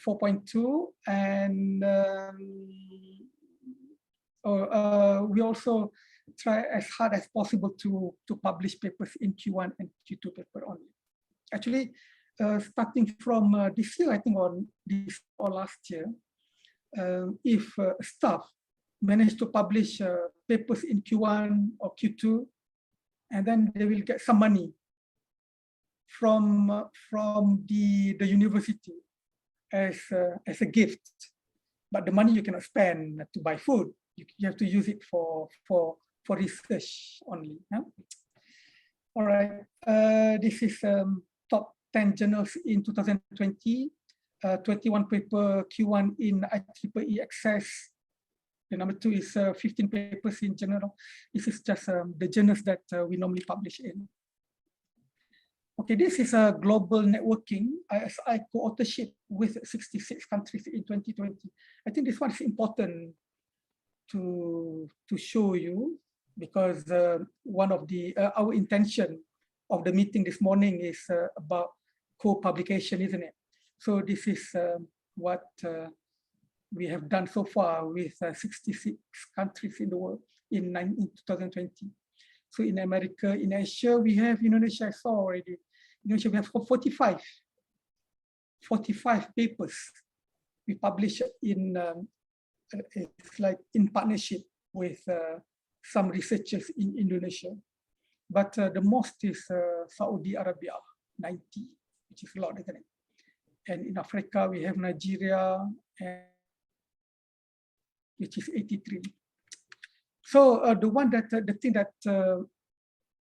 4.2, and we also try as hard as possible to publish papers in Q1 and Q2 paper only. Actually, starting from this year, I think, or this or last year, if staff manage to publish papers in Q1 or Q2, and then they will get some money from the university as a gift. But the money you cannot spend to buy food. You have to use it for research only. Yeah? All right. This is top 10 journals in 2020. 21 paper Q1 in IEEE Access. The number 2 is 15 papers in general. This is just the journals that we normally publish in. Okay, this is a global networking ISI co-authorship with 66 countries in 2020. I think this one is important to show you, because one of the our intention of the meeting this morning is about co-publication, isn't it? So this is what we have done so far with 66 countries in the world in 2020. So in America, in Asia, we have Indonesia, I saw already. Indonesia, we have 45 papers we publish in, it's like in partnership with some researchers in Indonesia. But the most is Saudi Arabia, 90, which is a lot, isn't it? And in Africa, we have Nigeria, which is 83. So the thing that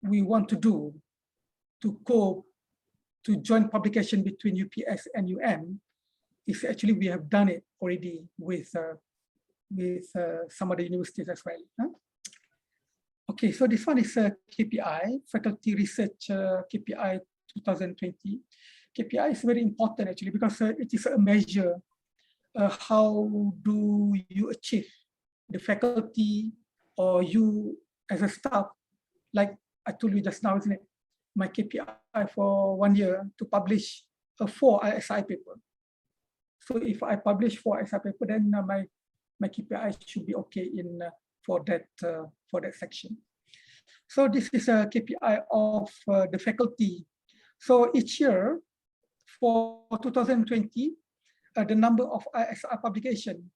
we want to do to join publication between UPS and is actually we have done it already with some other universities as well. Huh? Okay, so this one is a KPI, Faculty Research KPI 2020. KPI is very important actually, because it is a measure how do you achieve the faculty or you as a staff, like I told you just now, isn't it? My KPI for 1 year to publish a 4 ISI paper. So if I publish 4 ISI paper, then my KPI should be okay in for that section. So this is a KPI of the faculty. So each year for 2020, the number of ISI publication,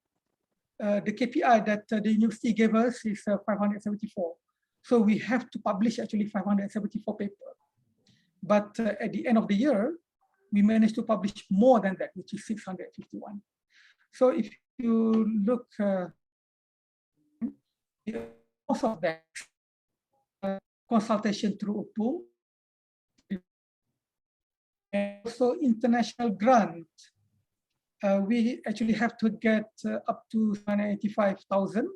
the KPI that the university gave us is 574. So we have to publish actually 574 papers. But at the end of the year, we managed to publish more than that, which is 651. So if you look, most of that consultation through UPU, and also international grant. We actually have to get up to 185,000,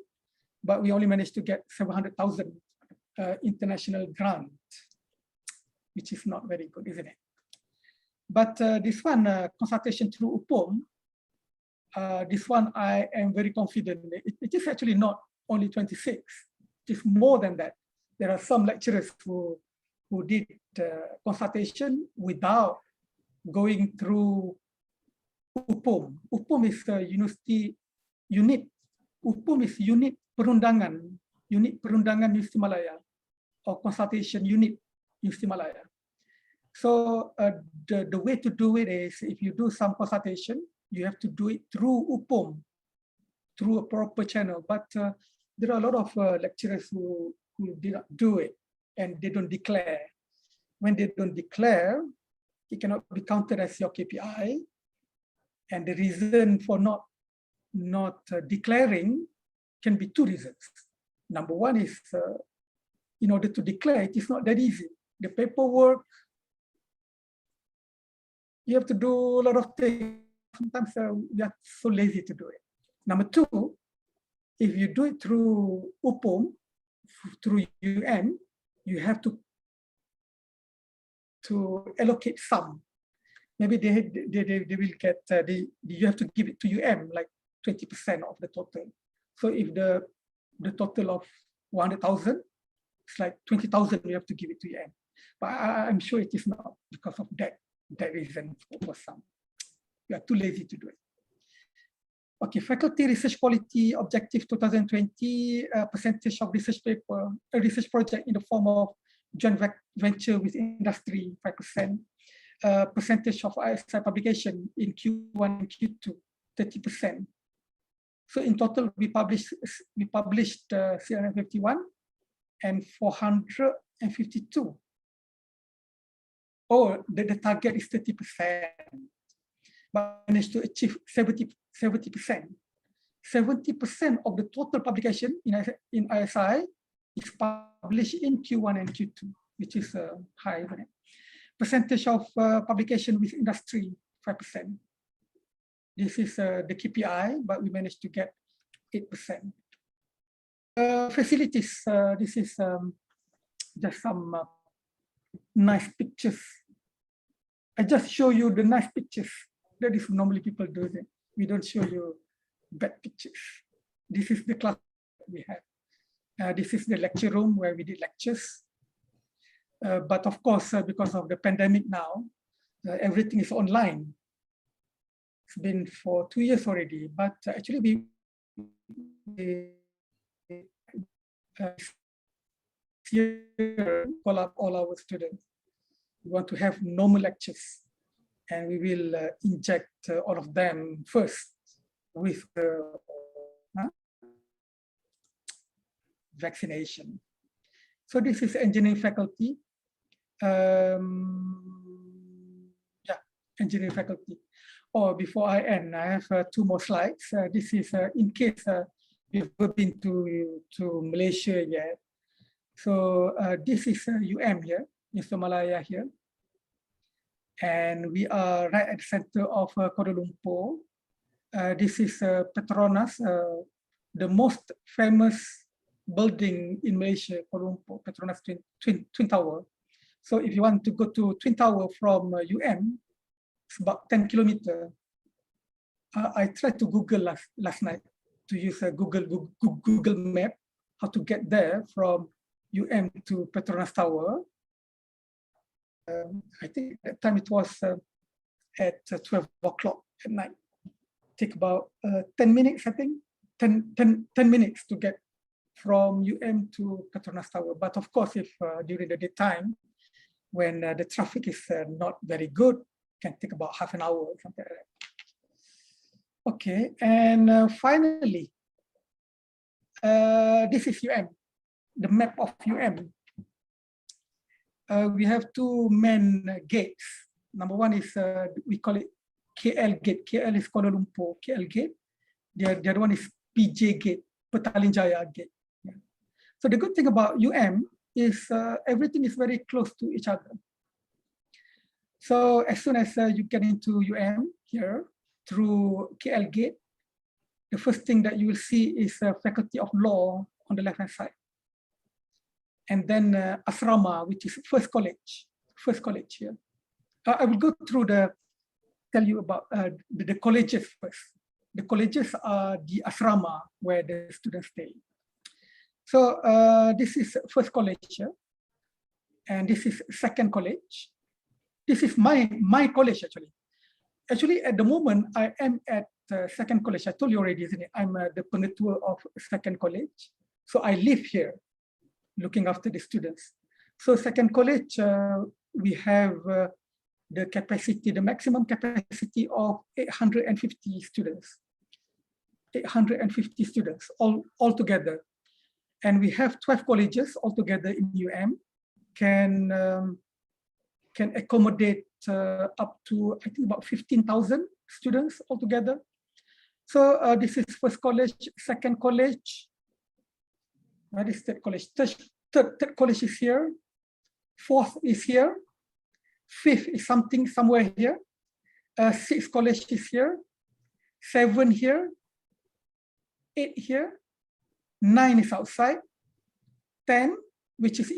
but we only managed to get 700,000 international grant, which is not very good, isn't it? But this one, consultation through UPUM, this one I am very confident. It is actually not only 26, it is more than that. There are some lecturers who did consultation without going through UPUM. UPUM is a university unit. UPUM is unit perundangan Universiti Malaya, or consultation unit Universiti Malaya. So the way to do it is, if you do some consultation, you have to do it through UPUM, through a proper channel. But there are a lot of lecturers who did not do it, and they don't declare. When they don't declare, it cannot be counted as your KPI. And the reason for not declaring can be 2 reasons. Number one is, in order to declare, it is not that easy. The paperwork, you have to do a lot of things. Sometimes we are so lazy to do it. Number 2, if you do it through UPUM, through UN, you have to allocate some. Maybe they will get, you have to give it to like 20% of the total. So if the total of 100,000, it's like 20,000 you have to give it to UN. But I'm sure it is not because of that reason for some. We are too lazy to do it. Okay, faculty research quality objective 2020, percentage of research paper, a research project in the form of joint venture with industry, 5%. Percentage of ISI publication in Q1 and Q2, 30%. So in total, we published 351 and 452. Oh, the target is 30%, but managed to achieve 70%. 70% of the total publication in ISI is published in Q1 and Q2, which is high, isn't it? Percentage of publication with industry, 5%. This is the KPI, but we managed to get 8%. Facilities, this is just some nice pictures. I just show you the nice pictures. That is normally people do it. We don't show you bad pictures. This is the class we have. This is the lecture room where we did lectures. But of course, because of the pandemic now, everything is online. It's been for 2 years already, but actually call up all our students. We want to have normal lectures, and we will inject all of them first with the vaccination. So this is engineering faculty. Engineering faculty. Oh, before I end, I have 2 more slides. This is in case you've been to Malaysia yet. So this is UM here, Mr. Malaya here. And we are right at the center of Kuala Lumpur. This is Petronas, the most famous building in Malaysia, Kuala Lumpur, Petronas Twin Tower. So if you want to go to Twin Tower from UM, it's about 10 kilometers. I tried to Google last night to use a Google Map, how to get there from UM to Petronas Tower. I think at that time it was at 12 o'clock at night. Take about 10 minutes, I think, 10 minutes to get from UM to Petronas Tower. But of course, if during the daytime, when the traffic is not very good, can take about half an hour or something like that. Okay, and finally, this is UM, the map of UM. We have 2 main gates. Number one is, we call it KL gate. KL is Kuala Lumpur, KL gate. The other one is PJ gate, Petaling Jaya gate. Yeah. So the good thing about UM is everything is very close to each other. So as soon as you get into UM here through KL gate, the first thing that you will see is Faculty of Law on the left-hand side. And then Asrama, which is first college here. I will go through tell you about the colleges first. The colleges are the Asrama where the students stay. So this is first college here, and this is second college. This is my college actually. Actually, at the moment, I am at second college. I told you already, isn't it? I'm the pengetua of second college. So I live here, looking after the students. So second college, we have the capacity, the maximum capacity of 850 students. 850 students all together. And we have 12 colleges altogether in UM, can accommodate up to, I think, about 15,000 students altogether. So this is first college, second college. What is third college? Third college is here. Fourth is here. Fifth is somewhere here. Sixth college is here. 7 here. 8 here. 9 is outside. 10, which is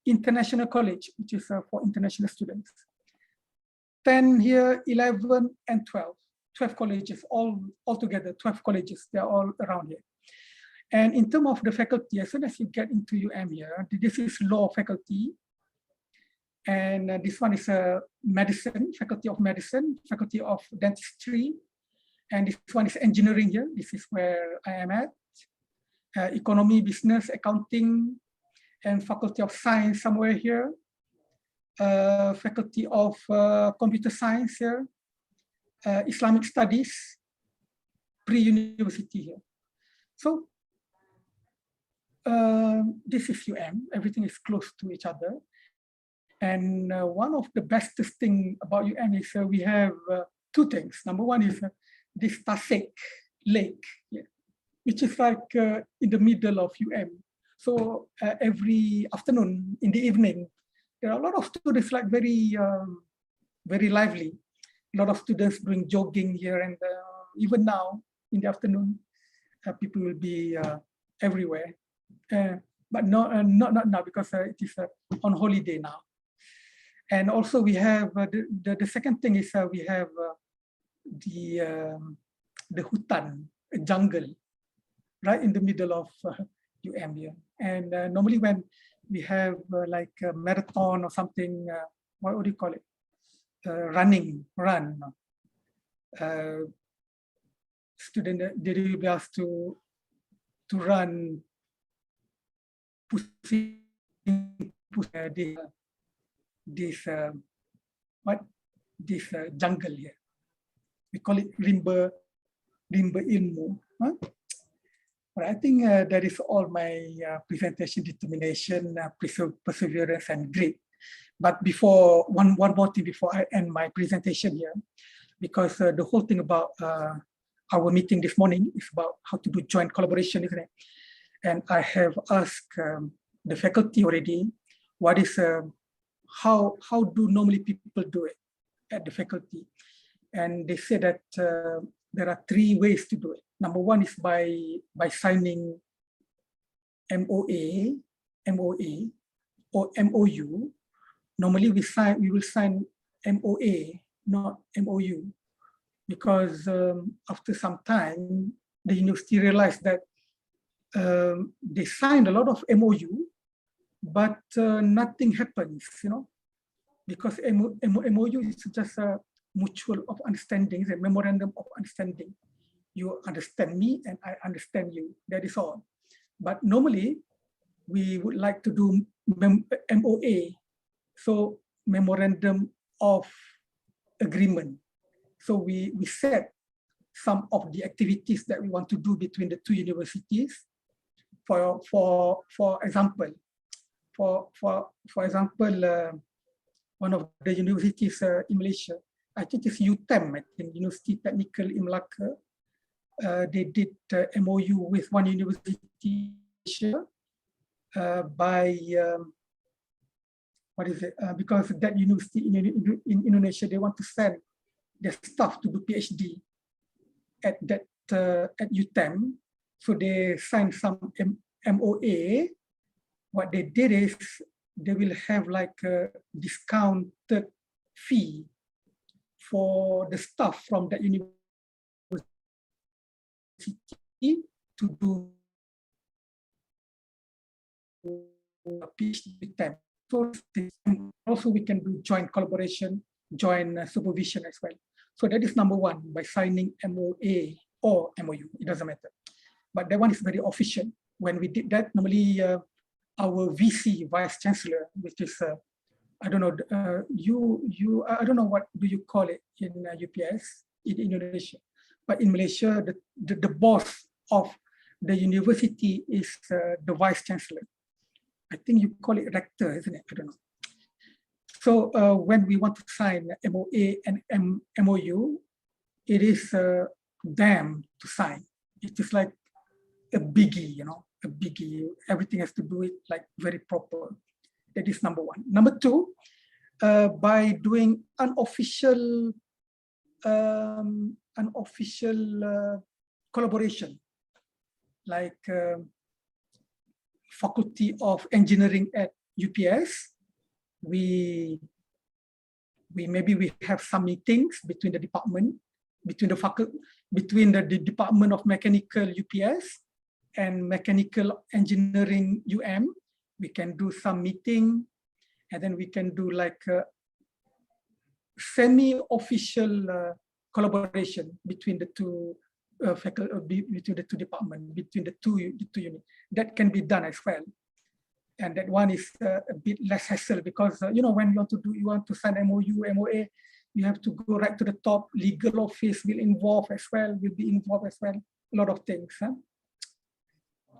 international college, which is for international students. 10 here, 11 and 12. 12 colleges, all together, 12 colleges, they're all around here. And in terms of the faculty, as soon as you get into UM here, this is law faculty. And this one is medicine, faculty of medicine, faculty of dentistry, And this one is engineering here. This is where I am at. Economy, business, accounting, and Faculty of Science somewhere here. Faculty of Computer Science here. Islamic Studies, pre-university here. So this is everything is close to each other. And one of the best thing about is we have two things. Number one is this Tasik Lake, which is like in the middle of So every afternoon, in the evening, there are a lot of students like very lively. A lot of students doing jogging here, and even now in the afternoon, people will be everywhere. But not now because it is on holiday now. And also we have the second thing is we have the hutan, a jungle, right in the middle of here. And normally when we have like a marathon or something, what would you call it? Run. Student they will be asked to run pushing this jungle here. We call it rimba ilmu. Huh? But I think that is all my presentation: determination, perseverance, and grit. But before one more thing before I end my presentation here, because the whole thing about our meeting this morning is about how to do joint collaboration, isn't it? And I have asked the faculty already, what is how do normally people do it at the faculty? And they say that there are 3 ways to do it. Number one is by signing MOA or MOU. Normally we will sign MOA, not MOU, because after some time, the university realized that they signed a lot of MOU, but nothing happens, because MOU is just a mutual of understanding, a memorandum of understanding. You understand me and I understand you, that is all. But normally, we would like to do MOA, so memorandum of agreement. So we set some of the activities that we want to do between the 2 universities. For example, one of the universities in Malaysia, I think it's UTEM, I think University Technical in Malacca. They did MOU with one university by because that university in Indonesia, they want to send their staff to do PhD at UTEM. So they signed some MOA. What they did is they will have like a discounted fee for the staff from that university to do a PhD with them. So also we can do joint collaboration, joint supervision as well. So that is number one, by signing MOA or MOU, it doesn't matter. But that one is very official. When we did that, normally our VC, Vice Chancellor, which is, I don't know, I don't know what do you call it in UPS, in Indonesia. But in Malaysia, the boss of the university is the Vice Chancellor. I think you call it rector, isn't it? I don't know. So when we want to sign MOA and MOU, it is them to sign. It is like a biggie, a biggie. Everything has to do it like very proper. That is number one. Number two, by doing unofficial collaboration, like Faculty of Engineering at UPS, we have some meetings between the department, between the Department of Mechanical UPS and Mechanical Engineering we can do some meeting, and then we can do like a semi-official collaboration between the two faculty, between the two departments, between the two units. That can be done as well. And that one is a bit less hassle because you know, when you want to sign MOU, MOA, you have to go right to the top. Legal office will be involved as well. A lot of things. Huh?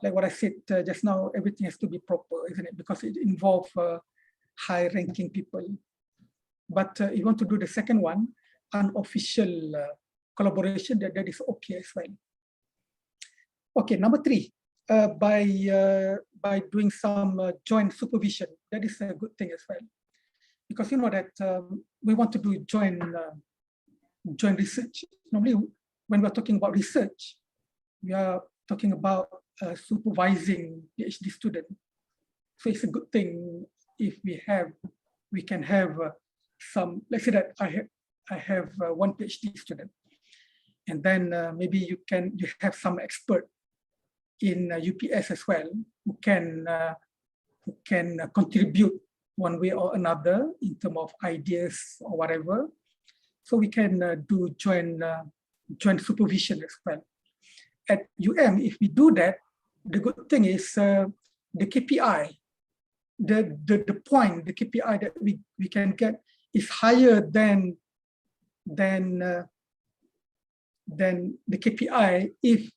Like what I said just now, everything has to be proper, isn't it? Because it involves high-ranking people. But if you want to do the second one, unofficial collaboration, that is okay as well. Okay, number 3, by doing some joint supervision, that is a good thing as well. Because you know that we want to do joint research. Normally, when we're talking about research, we are talking about supervising PhD student. So it's a good thing if we can have some. Let's say that I have one PhD student, and then maybe you have some expert in UPS as well who can contribute one way or another in terms of ideas or whatever. So we can do joint supervision as well. At if we do that, the good thing is the KPI, the point, the KPI that we can get is higher than the KPI if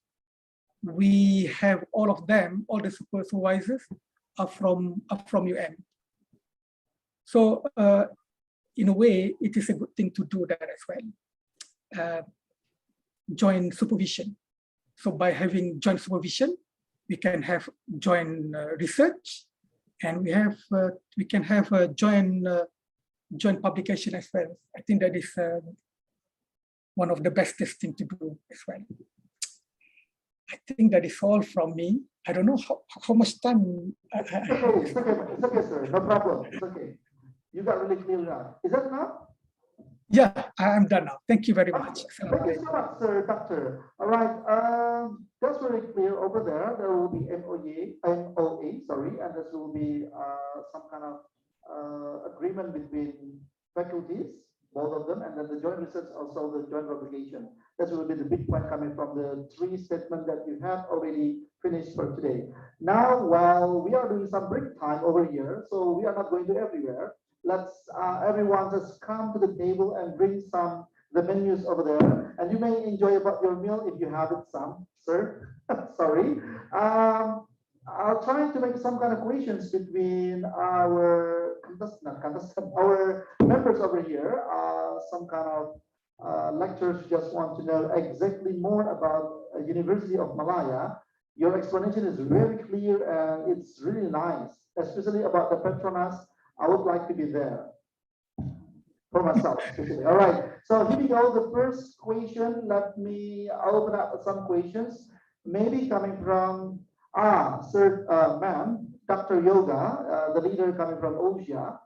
we have all of them, all the supervisors are from So in a way, it is a good thing to do that as well. Joint supervision. So by having joint supervision, we can have joint research, and we can have a joint publication as well. I think that is one of the best things to do as well. I think that is all from me. I don't know how much time. It's okay, sir. No problem. It's okay. You got really clear now. Is that enough? Yeah, I'm done now. Thank you very much. Thank you so much, sir, doctor. All right, that's very clear over there. There will be MOA, sorry, and there will be some kind of agreement between faculties, both of them, and then the joint research, also the joint publication. That will be the big point coming from the 3 statements that you have already finished for today. Now, while we are doing some break time over here, so we are not going to everywhere. Let's everyone just come to the table and bring the menus over there, and you may enjoy about your meal if you have it some, sir. Sorry. I'll try to make some kind of questions between our our members over here. Some kind of lecturers just want to know exactly more about University of Malaya. Your explanation is very clear and it's really nice, especially about the Petronas. I would like to be there for myself, especially. All right, so here we go. The first question, let me open up some questions, maybe coming from, sir, ma'am, Dr. Yoga, the leader coming from OSIA.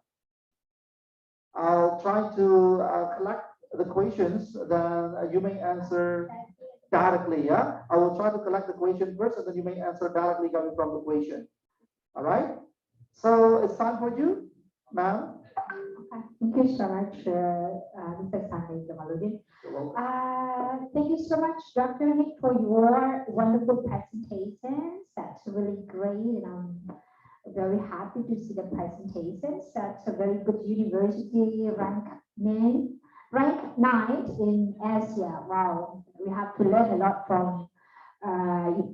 I'll try to collect the questions, then you may answer directly, yeah? I will try to collect the question first, and then you may answer directly coming from the question. All right? So it's time for you. Ma'am? Thank you so much, Mr. Sandy Jamaludin. Thank you so much, Dr. Nick, for your wonderful presentations. That's really great, and I'm very happy to see the presentations. That's a very good university, ranked 9 in Asia. Wow, we have to learn a lot from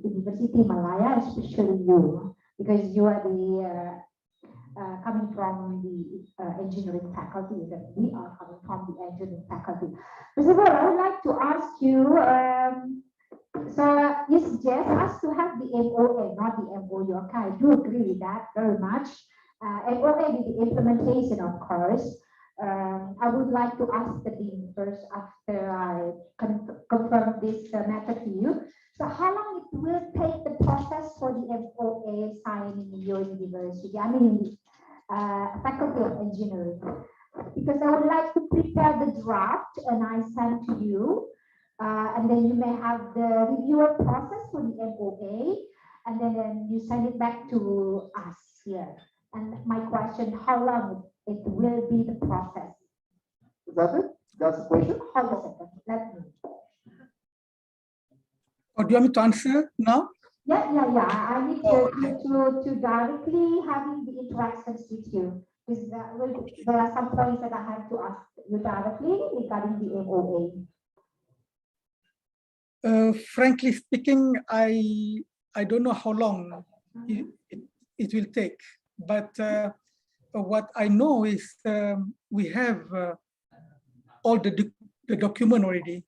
University Malaya, especially you, because you are the coming from the engineering faculty, that we are coming from the engineering faculty. First of all, I would like to ask you, so you suggest us to have the MOA, not the MOU. Okay, I do agree with that very much. MOA with the implementation, of course. I would like to ask the Dean first after I confirm this matter to you. So how long it will take the process for the MOA signing in your university? I mean, in the Faculty of Engineering. Because I would like to prepare the draft and I send to you. And then you may have the reviewer process for the MOA. And then you send it back to us here. And my question, how long it will be the process? Is that it? That's the question? Hold on a second. Or do you want me to answer now? Yeah. I need to directly having the interactions with you. There are some points that I have to ask you directly regarding the MOA. Frankly speaking, I don't know how long it will take, but what I know is we have all the document already.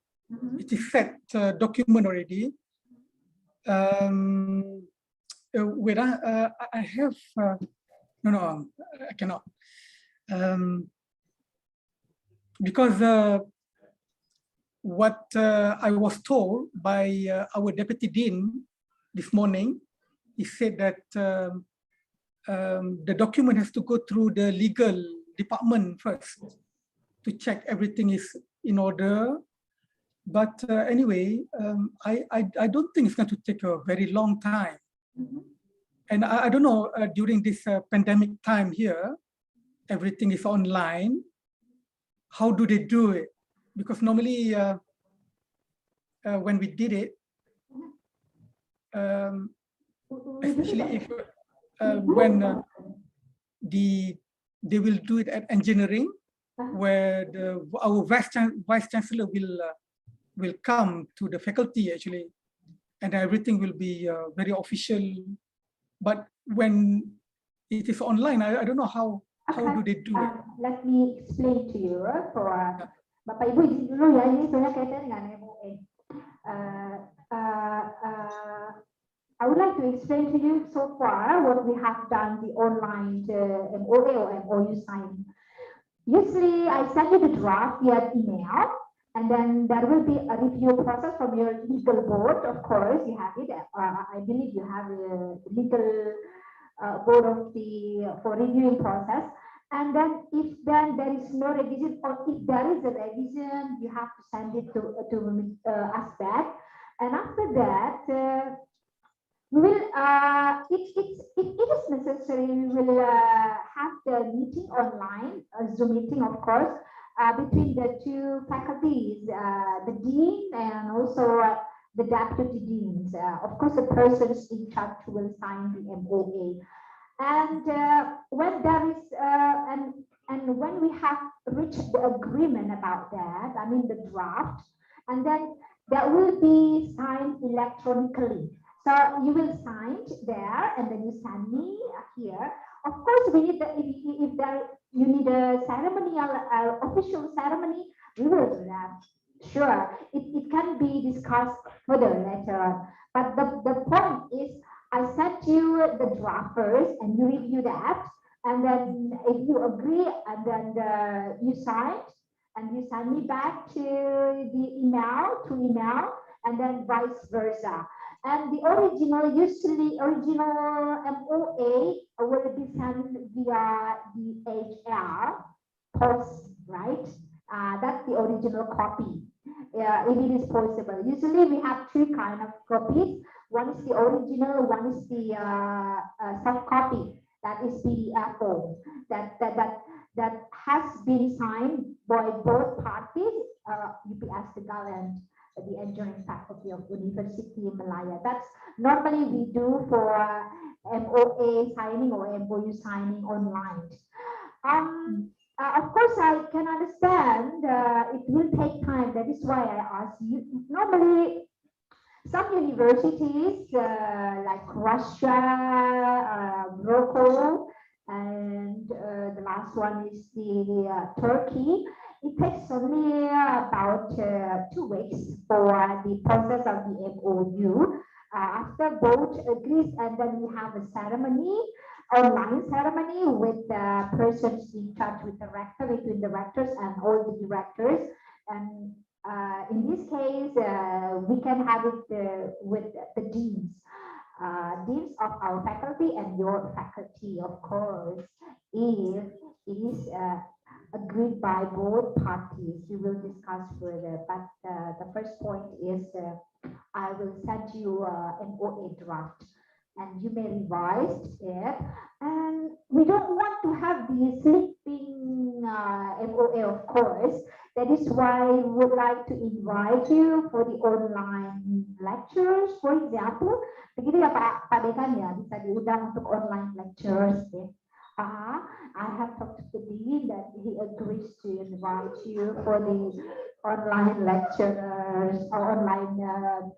It is set document already. Wait, I have no, I cannot, because what I was told by our deputy dean this morning, he said that the document has to go through the legal department first to check everything is in order. But anyway, I don't think it's going to take a very long time. And I don't know, during this pandemic time here, everything is online. How do they do it? Because normally when we did it, especially if when they will do it at engineering, where our vice chancellor will come to the faculty actually, and everything will be very official. But when it is online, I don't know how do they do it. Let me explain to you for Bapak Ibu izin dulu ya, ini sebenarnya kaitan dengan MOA. I would like to explain to you so far what we have done the online MOA or MOU signing. Usually, I send you the draft via email, and then there will be a review process from your legal board. Of course, you have it. I believe you have a legal board for reviewing process. And then if then there is no revision, or if there is a revision, you have to send it to us back. And after that, we will, if it is necessary, we will have the meeting online, a Zoom meeting, of course, between the two faculties, the dean and also the deputy deans. Of course, the persons in charge will sign the MOA. And when there is, and when we have reached the agreement about that, I mean the draft, and then that will be signed electronically. So you will sign there, and then you send me here. Of course, we need if there you need a ceremonial, official ceremony, we will do that. Sure, it can be discussed further later on. But the point is, I sent you the draft first, and you review that, and then if you agree, and then you signed, and you send me back to the email, and then vice versa. And the original MOA will be sent via DHL post, right? That's the original copy, if it is possible. Usually we have two kind of copies. One is the original, one is the soft copy. That is PDF form that has been signed by both parties, UPS Tegal and the engineering faculty of University in Malaya. That's normally we do for MOA signing or MOU signing online. Of course, I can understand it will take time. That is why I asked you. Normally, some universities like Russia, Morocco, and the last one is the Turkey. It takes only about 2 weeks for the process of the MOU. After both agrees, and then we have a ceremony, online ceremony with the persons in charge with the rector, between the rectors and all the directors. And in this case, we can have it with the deans. Deans of our faculty and your faculty, of course, if it is agreed by both parties, we will discuss further. But the first point is I will send you an MOA draft, and you may revise it. And we don't want to have the sleeping MOA, of course. That is why we would like to invite you for the online lectures, for example. Begitu ya Pak Dekan ya, bisa diundang untuk online lectures. Ya. I have talked to the dean that he agrees to invite you for the online lecturers or online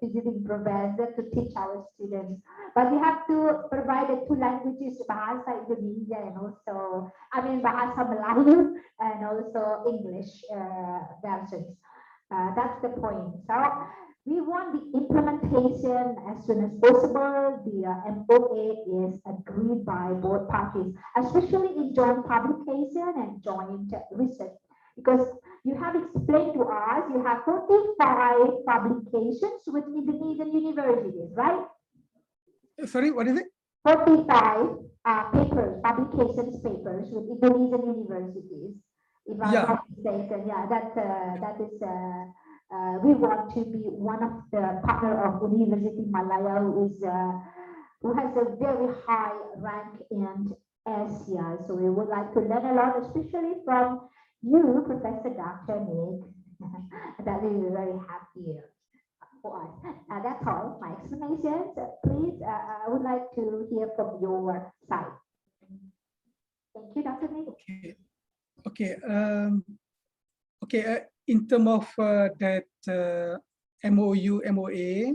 visiting professor to teach our students. But we have to provide the two languages, Bahasa Indonesia and also, Bahasa Melayu and also English versions. That's the point. So we want the implementation as soon as possible. The MOA is agreed by both parties, especially in joint publication and joint research. Because you have explained to us, you have 45 publications with Indonesian universities, right? Sorry, what is it? 45 publications papers with Indonesian universities. If I'm not mistaken, yeah, that is. We want to be one of the partner of University Malaya, who has a very high rank in Asia. So we would like to learn a lot, especially from you, Professor Dr. Nick. That we will be very happy for us. That's all my explanations. Please, I would like to hear from your side. Thank you, Dr. Nick. Okay. In terms of that MOU, MOA,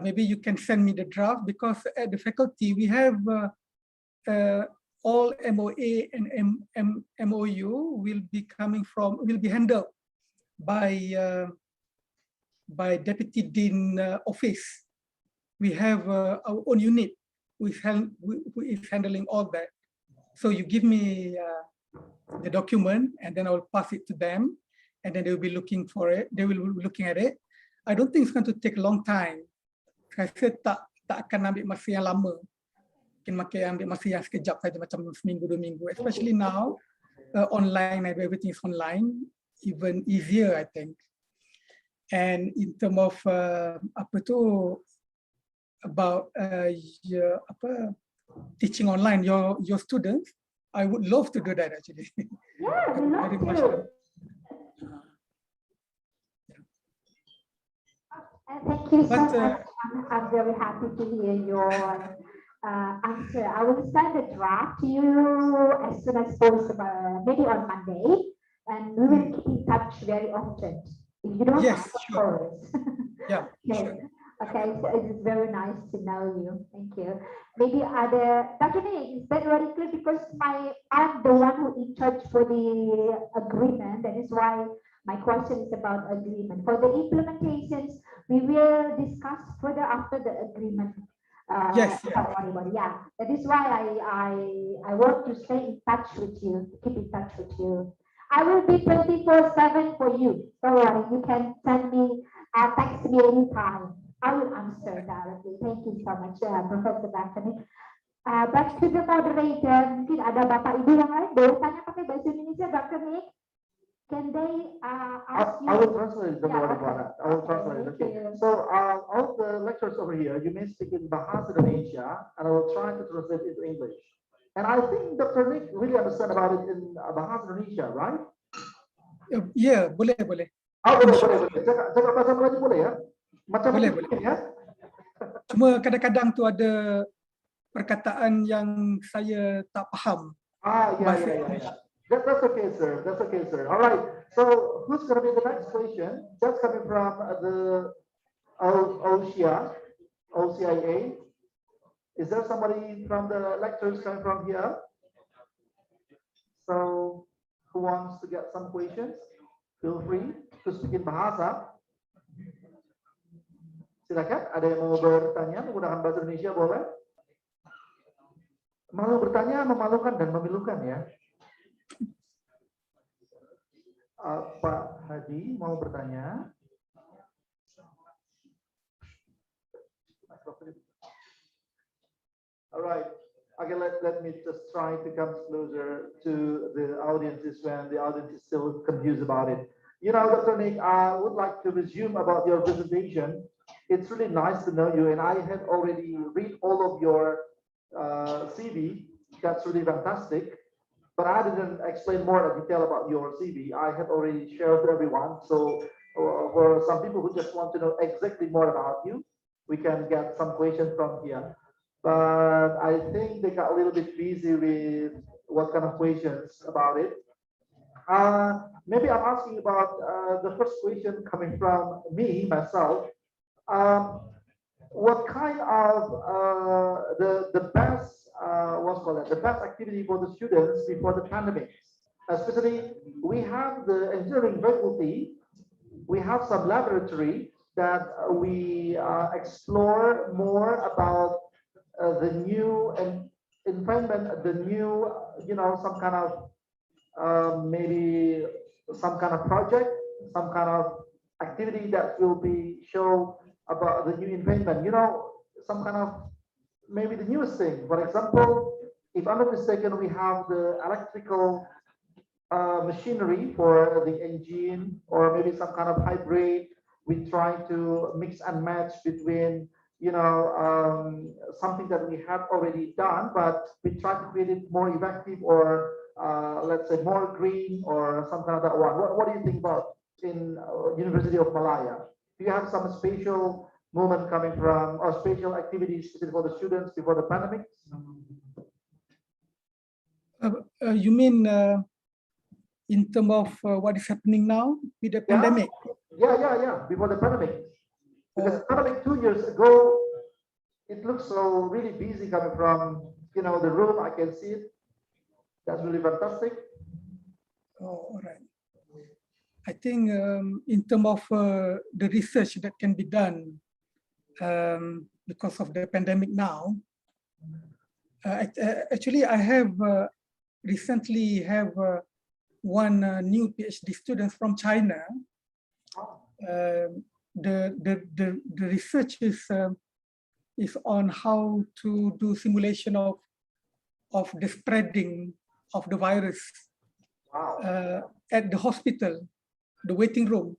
maybe you can send me the draft, because at the faculty we have all MOA and MOU will be handled by Deputy Dean Office. We have our own unit who is handling all that. So you give me the document, and then I will pass it to them. And then they will be looking for it. They will be looking at it. I don't think it's going to take a long time. Saya tak akan ambil masa yang lama. Mungkin ambil masa yang sekejap saja, macam seminggu, 2 minggu. Especially now, online, everything is online, even easier, I think. And in terms of about teaching online your students, I would love to do that actually. Yeah, we love to. Thank you so much. I'm very happy to hear your answer. I will send a draft to you as soon as possible, maybe on Monday, and we will keep in touch very often. If you don't have, of course. Yeah, okay. Sure. Okay, so it is very nice to know you. Thank you. Maybe other, Dr. Nick, is that very clear? Because I'm the one who in charge for the agreement. That is why my question is about agreement. For the implementations, we will discuss further after the agreement. Yes. Yeah, that is why I want to stay in touch with you, keep in touch with you. I will be 24/7 for you. Don't worry, you can send me, text me anytime. I will answer directly. Thank you so much, Professor Daphne. Back to the moderator, mungkin ada Bapak Ibu yang lain, boleh tanya pakai bahasa Indonesia, Dr. Nick? Can they ask you? I will translate the word about that. I will translate. Okay. So all the lectures over here, you may speak in Bahasa Indonesia, and I will try to translate it into English. And I think Dr. Nick really understand about it in Bahasa Indonesia, right? Yeah, boleh. Boleh. Cakap bahasa Melayu boleh ya? Macam boleh. Ya? Cuma kadang-kadang tu ada perkataan yang saya tak faham. Yeah. That's okay, sir. That's okay, sir. All right. So who's going to be the next question? That's coming from the OCIA. Is there somebody from the lectures coming from here? So who wants to get some questions? Feel free to speak in Bahasa. Silakan. Ada yang mau bertanya menggunakan bahasa Indonesia, boleh? Malu bertanya, memalukan dan memilukan ya. Pak Hadi mau bertanya. All right. Okay, let me just try to come closer to the audiences when the audience is still confused about it. You know, Dr. Nick, I would like to resume about your presentation. It's really nice to know you, and I had already read all of your CV. That's really fantastic. but I didn't explain more detail about your CV. I had already shared to everyone. So for some people who just want to know exactly more about you, we can get some questions from here. But I think they got a little bit busy with what kind of questions about it. Maybe I'm asking about the first question coming from me, myself. What kind of the best what's called it, the best activity for the students before the pandemic? Especially, we have the engineering faculty, we have some laboratory that we explore more about the new invention, the new, some kind of maybe some kind of project, some kind of activity that will be show about the new invention, some kind of maybe the newest thing. For example, if I'm not mistaken, we have the electrical machinery for the engine, or maybe some kind of hybrid. We try to mix and match between, something that we have already done, but we try to create it more effective, or let's say more green, or some kind of that one. What do you think about in University of Malaya? Do you have some special moment coming from, or special activities for the students before the pandemic? You mean in terms of what is happening now with the pandemic? Yeah. Before the pandemic. Because the pandemic 2 years ago, it looks so really busy coming from, the room. I can see it. That's really fantastic. Oh, all right. I think in terms of the research that can be done because of the pandemic now, actually I have recently have one new PhD student from China. The research is on how to do simulation of the spreading of the virus at the hospital, the waiting room,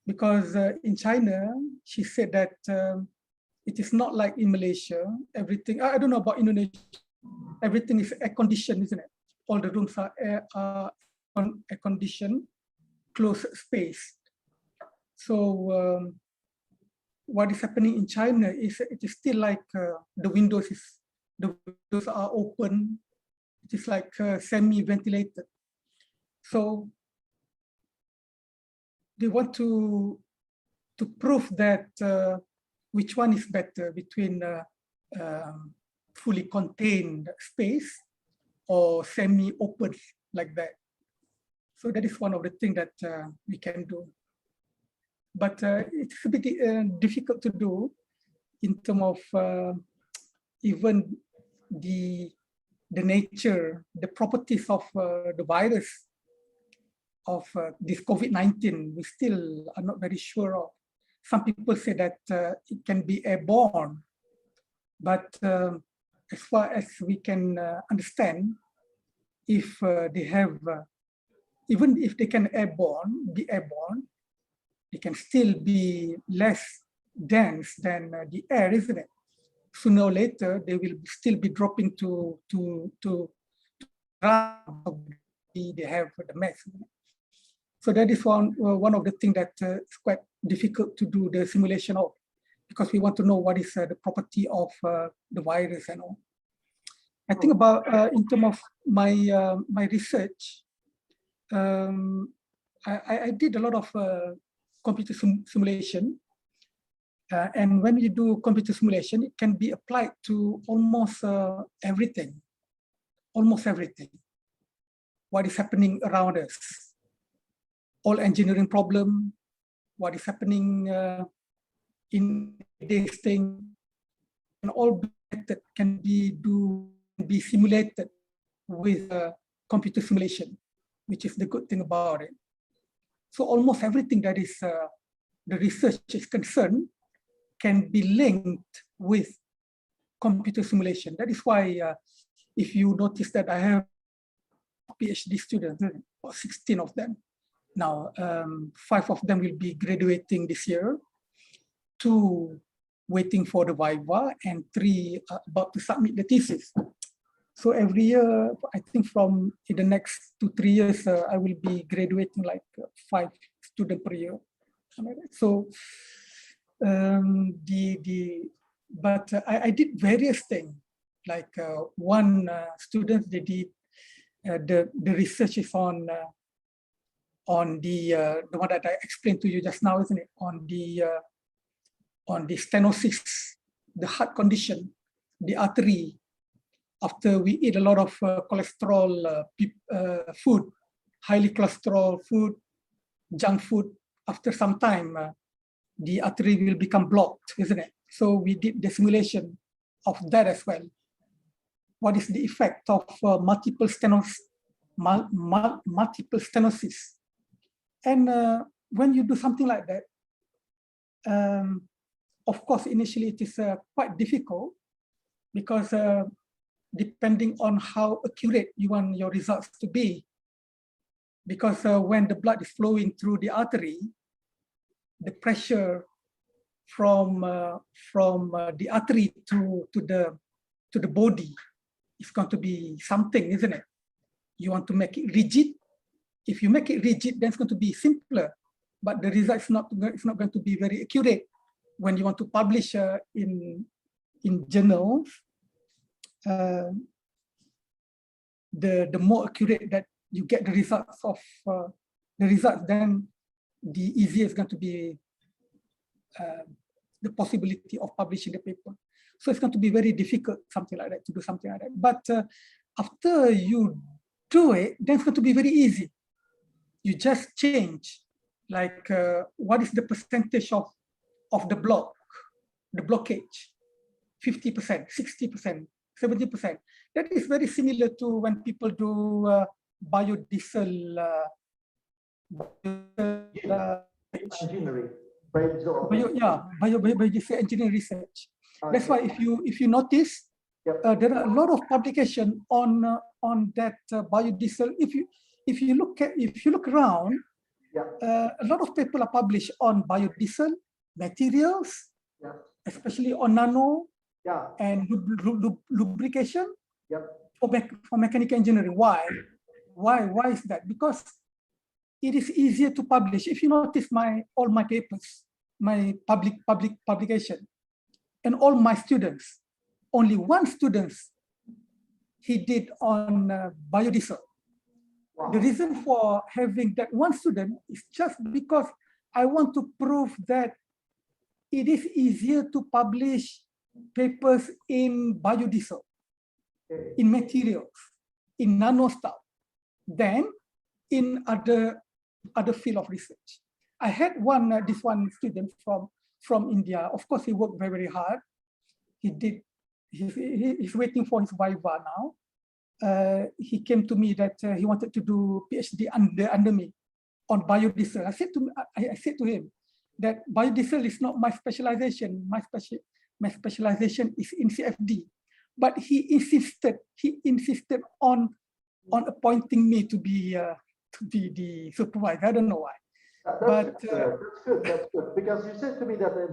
because in China, she said that it is not like in Malaysia. Everything, I don't know about Indonesia, everything is air conditioned, isn't it? All the rooms are air conditioned, closed space. So what is happening in China is it is still like the windows are open. It is like semi-ventilated. So they want to prove that which one is better between fully contained space or semi-open like that. So that is one of the things that we can do. But it's a bit difficult to do in terms of even the nature, the properties of the virus of this COVID-19. We still are not very sure of. Some people say that it can be airborne, but as far as we can understand, if they have, even if they can be airborne, they can still be less dense than the air, isn't it? Sooner or later, they will still be dropping to ground. They have the mass. So that is one of the things that is quite difficult to do the simulation of, because we want to know what is the property of the virus and all. I think about in terms of my research, I did a lot of computer simulation. And when you do computer simulation, it can be applied to almost everything. Almost everything. What is happening around us. All engineering problem, what is happening in this thing, and all that can be simulated with computer simulation, which is the good thing about it. So almost everything that is the research is concerned can be linked with computer simulation. That is why if you notice that I have PhD students, about 16 of them. Now, 5 of them will be graduating this year, 2 waiting for the viva, and 3 about to submit the thesis. So every year, I think from in the next 2-3 years, I will be graduating like 5 students per year. So I did various things. Like one student, they did the research is on the one that I explained to you just now, isn't it? On the stenosis, the heart condition, the artery. After we eat a lot of cholesterol food, highly cholesterol food, junk food, after some time, the artery will become blocked, isn't it? So we did the simulation of that as well. What is the effect of multiple stenosis? And when you do something like that, of course, initially it is quite difficult because depending on how accurate you want your results to be. Because when the blood is flowing through the artery, the pressure from the artery to the body is going to be something, isn't it? You want to make it rigid. If you make it rigid, then it's going to be simpler, but the result is not going to be very accurate. When you want to publish in journals, the more accurate that you get the results of then the easier is going to be the possibility of publishing the paper. So it's going to be very difficult, something like that, to do something like that. But after you do it, then it's going to be very easy. You just change, like what is the percentage of the blockage, 50%, 60%, 70%. That is very similar to when people do biodiesel engineering. Biodiesel engineering research. Okay. That's why if you notice, there are a lot of publication on that biodiesel. If you look around, a lot of people are published on biodiesel materials, especially on nano and lubrication for mechanical engineering. Why is that? Because it is easier to publish. If you notice all my papers, my public publication, and all my students, only one student he did on biodiesel. Wow. The reason for having that one student is just because I want to prove that it is easier to publish papers in biodiesel, in materials, in nano stuff, than in other field of research. I had this one student from India. Of course, he worked very, very hard. He's waiting for his viva now. He came to me that he wanted to do PhD under me on biodiesel. I said to him that biodiesel is not my specialization. My specialization is in CFD. But he insisted on appointing me to be the supervisor. I don't know why. That's good. That's good. Because you said to me that the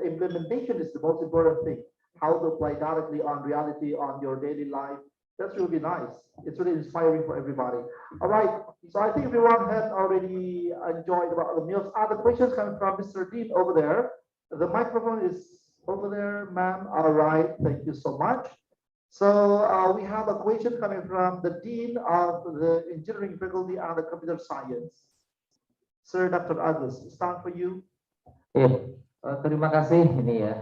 implementation is the most important thing. How to apply directly on reality, on your daily life. That's really nice. It's really inspiring for everybody. All right. So I think everyone has already enjoyed about the meals. Other questions coming from Mr. Dean over there. The microphone is over there, ma'am. All right. Thank you so much. So we have a question coming from the Dean of the Engineering Faculty and the Computer Science. Sir, Dr. Agus, it's time for you. Terima kasih ini ya.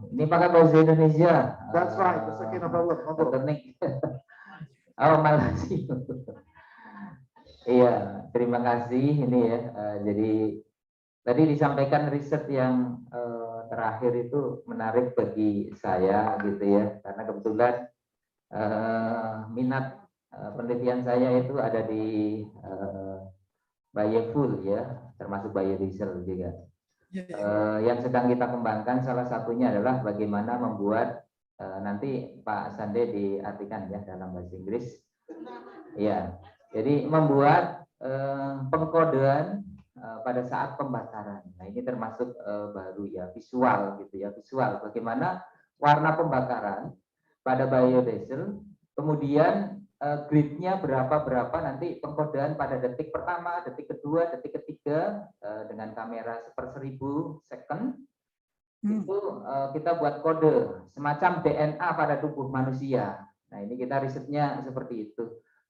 Ini pakai bahasa Indonesia. That's right. That's okay, no problem. Teknik. Oh, makasih. Iya, terima kasih ini ya. Jadi tadi disampaikan riset yang terakhir itu menarik bagi saya gitu ya, karena kebetulan minat penelitian saya itu ada di biofuel ya, termasuk biodiesel juga. Yang sedang kita kembangkan salah satunya adalah bagaimana membuat nanti Pak Sande diartikan ya dalam bahasa Inggris. Ya, jadi membuat pengkodean pada saat pembakaran. Nah ini termasuk baru ya, visual gitu ya, visual. Bagaimana warna pembakaran pada biodiesel kemudian grid-nya berapa nanti pengkodean pada detik pertama, detik kedua, detik ketiga dengan kamera 1/1000 second. Itu kita buat kode semacam DNA pada tubuh manusia. Nah, ini kita risetnya seperti itu.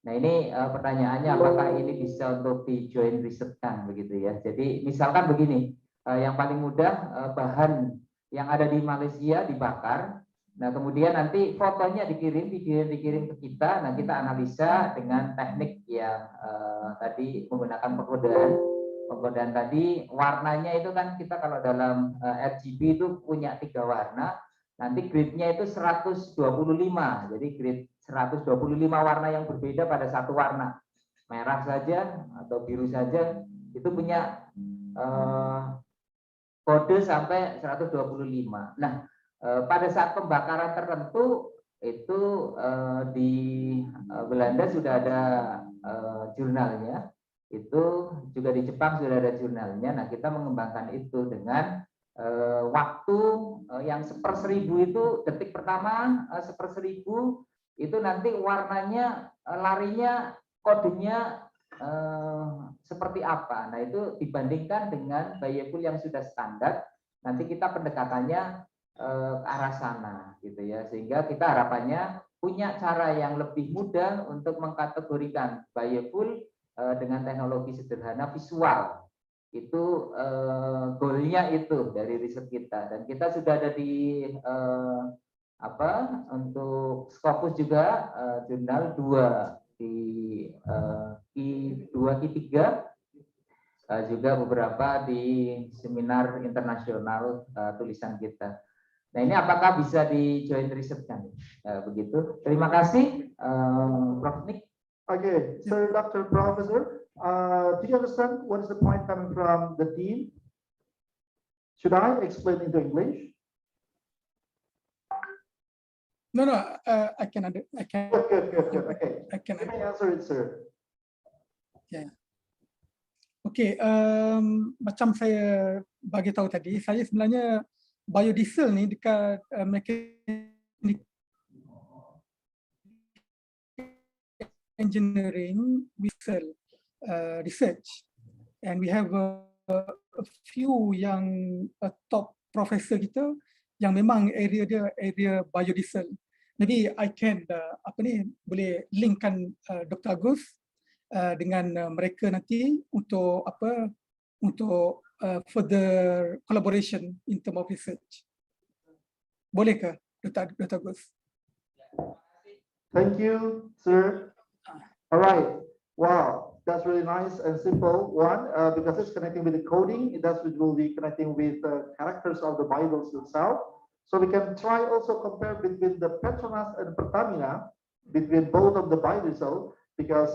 Nah, ini pertanyaannya apakah ini bisa untuk di join risetkan begitu ya. Jadi misalkan begini, yang paling mudah bahan yang ada di Malaysia dibakar. Nah, kemudian nanti fotonya dikirim ke kita. Nah, kita analisa dengan teknik yang tadi menggunakan pengkodean tadi. Warnanya itu kan kita kalau dalam RGB itu punya 3 warna. Nanti gridnya itu 125. Jadi grid 125 warna yang berbeda pada satu warna. Merah saja atau biru saja itu punya kode sampai 125. Nah, pada saat pembakaran tertentu itu di Belanda sudah ada jurnalnya, itu juga di Jepang sudah ada jurnalnya. Nah, kita mengembangkan itu dengan waktu yang 1/1000 itu detik pertama 1/1000 itu nanti warnanya larinya kodenya seperti apa. Nah, itu dibandingkan dengan variable yang sudah standar, nanti kita pendekatannya ke arah sana gitu ya, sehingga kita harapannya punya cara yang lebih mudah untuk mengkategorikan variable dengan teknologi sederhana visual. Itu goalnya itu dari riset kita, dan kita sudah ada di untuk Scopus juga jurnal 2 di Q2 Q3 juga beberapa di seminar internasional tulisan kita. Nah, ini apakah bisa di joint research kan? Begitu. Terima kasih, Prof. Nick. Okay, so Dr. Professor, do you understand what is the point coming from the team? Should I explain into English? No, I can. Good. Okay. I can. You may answer it, sir. Yeah. Okay. Macam saya bagi tahu tadi, saya sebenarnya biodiesel ni dekat mekanik engineering we sell research, and we have a few yang top professor kita yang memang area dia area biodiesel. Maybe I can boleh linkkan Dr. Agus dengan mereka nanti untuk untuk further collaboration in term of research. Boleh ke Dr. Agus? Thank you, sir. All right. Wow, that's really nice and simple one because it's connecting with the coding. That will be connecting with the characters of the Bibles itself. So we can try also compare between the Petronas and Pertamina, between both of the biodiesel, because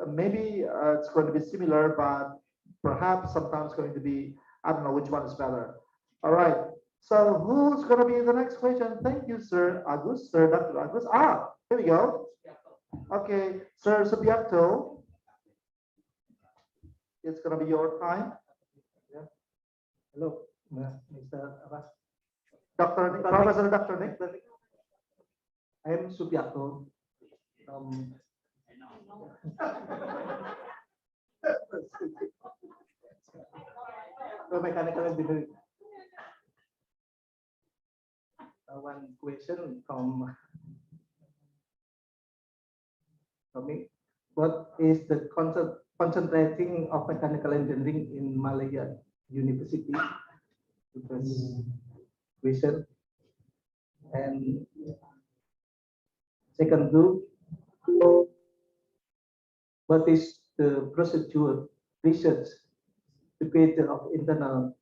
maybe it's going to be similar, but perhaps sometimes going to be, I don't know which one is better. All right. So who's going to be the next question? Thank you, Sir Agus, Sir Dr. Agus. Here we go. Okay, Sir Subiakto. It's going to be your time. Yeah. Hello, Mr. Abbas. Dr. Nick, Professor Dr. Nick. I am Subiakto. Mechanical engineering. One question from me. What is the concentrating of mechanical engineering in Malaya University? Because question. And second group, what is the procedure research educator of internal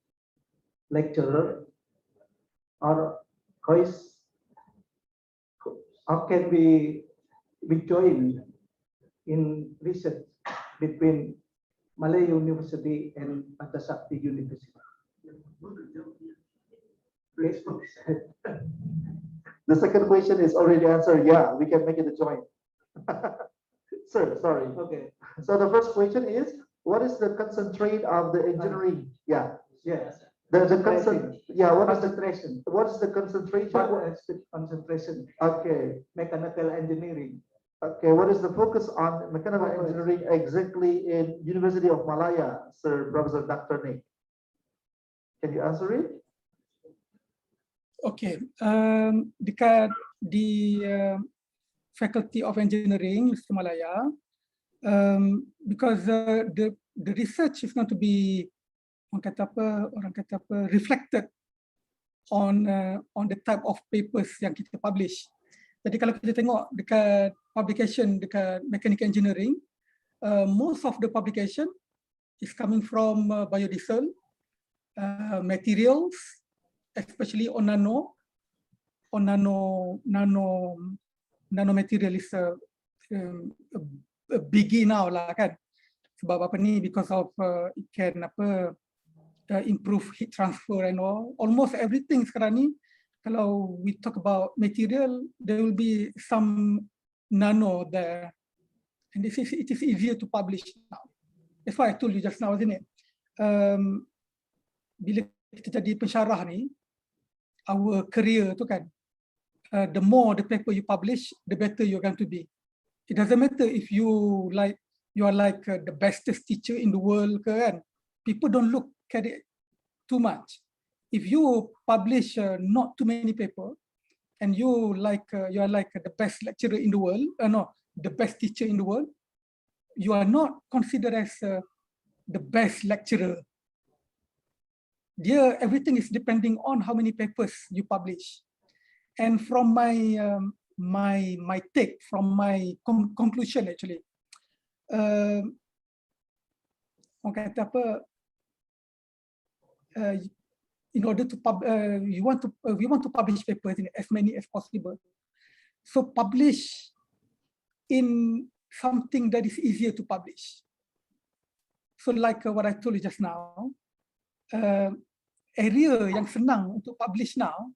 lecturer, or how can we join in research between Malaya University and Pancasakti University? The second question is already answered. Yeah, we can make it a joint. Sir, sorry. Okay. So the first question is, what is the concentrate of the engineering? Yeah. Yes. The yeah, what is the concentration? What is the concentration? What is the concentration? Okay. Mechanical engineering. Okay, what is the focus on mechanical engineering exactly in University of Malaya, Sir Professor Dr. Nick? Can you answer it? Okay, dekat di Faculty of Engineering Universiti Malaya, because the research is going to be orang kata apa reflected on the type of papers yang kita publish. Jadi kalau kita tengok dekat publication dekat mechanical engineering, most of the publication is coming from biodiesel, materials, especially on nanomaterial is a biggie now lah kan. Sebab apa ni, because of it can improve heat transfer and all. Almost everything sekarang ni, kalau we talk about material, there will be some nano there, and it is easier to publish now. That's why I told you just now, isn't it? Bila kita jadi pensyarah ni, our career tu kan, the more the paper you publish, the better you're going to be. It doesn't matter if you are like the bestest teacher in the world kan. People don't look at it too much. If you publish not too many paper, and you are like the best lecturer in the world, the best teacher in the world, you are not considered as the best lecturer. Everything is depending on how many papers you publish. And from my take, from my conclusion actually, in order to we want to publish papers in as many as possible. So publish in something that is easier to publish. So like what I told you just now, area yang senang untuk publish now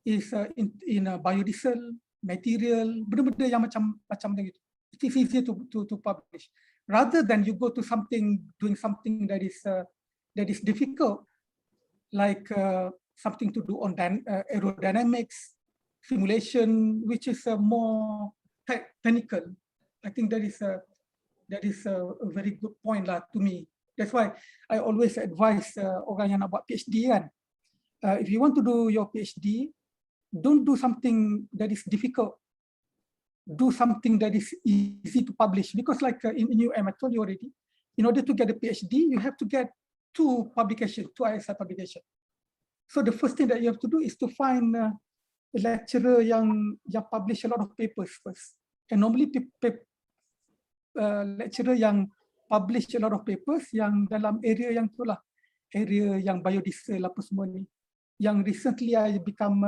is in biodiesel, material, benda-benda yang macam begitu. It is easier to publish rather than you go to doing something that is difficult, like something to do on aerodynamics, simulation, which is more technical. I think that is a very good point lah to me. That's why I always advise orang yang nak buat PhD kan. If you want to do your PhD, don't do something that is difficult. Do something that is easy to publish. Because like in UM, I told you already, in order to get a PhD, you have to get 2 ISI publication. So the first thing that you have to do is to find a lecturer yang publish a lot of papers first. And normally lecturer yang publish a lot of papers yang dalam area yang itulah, area yang biodiesel apa semua ni. Yang recently I become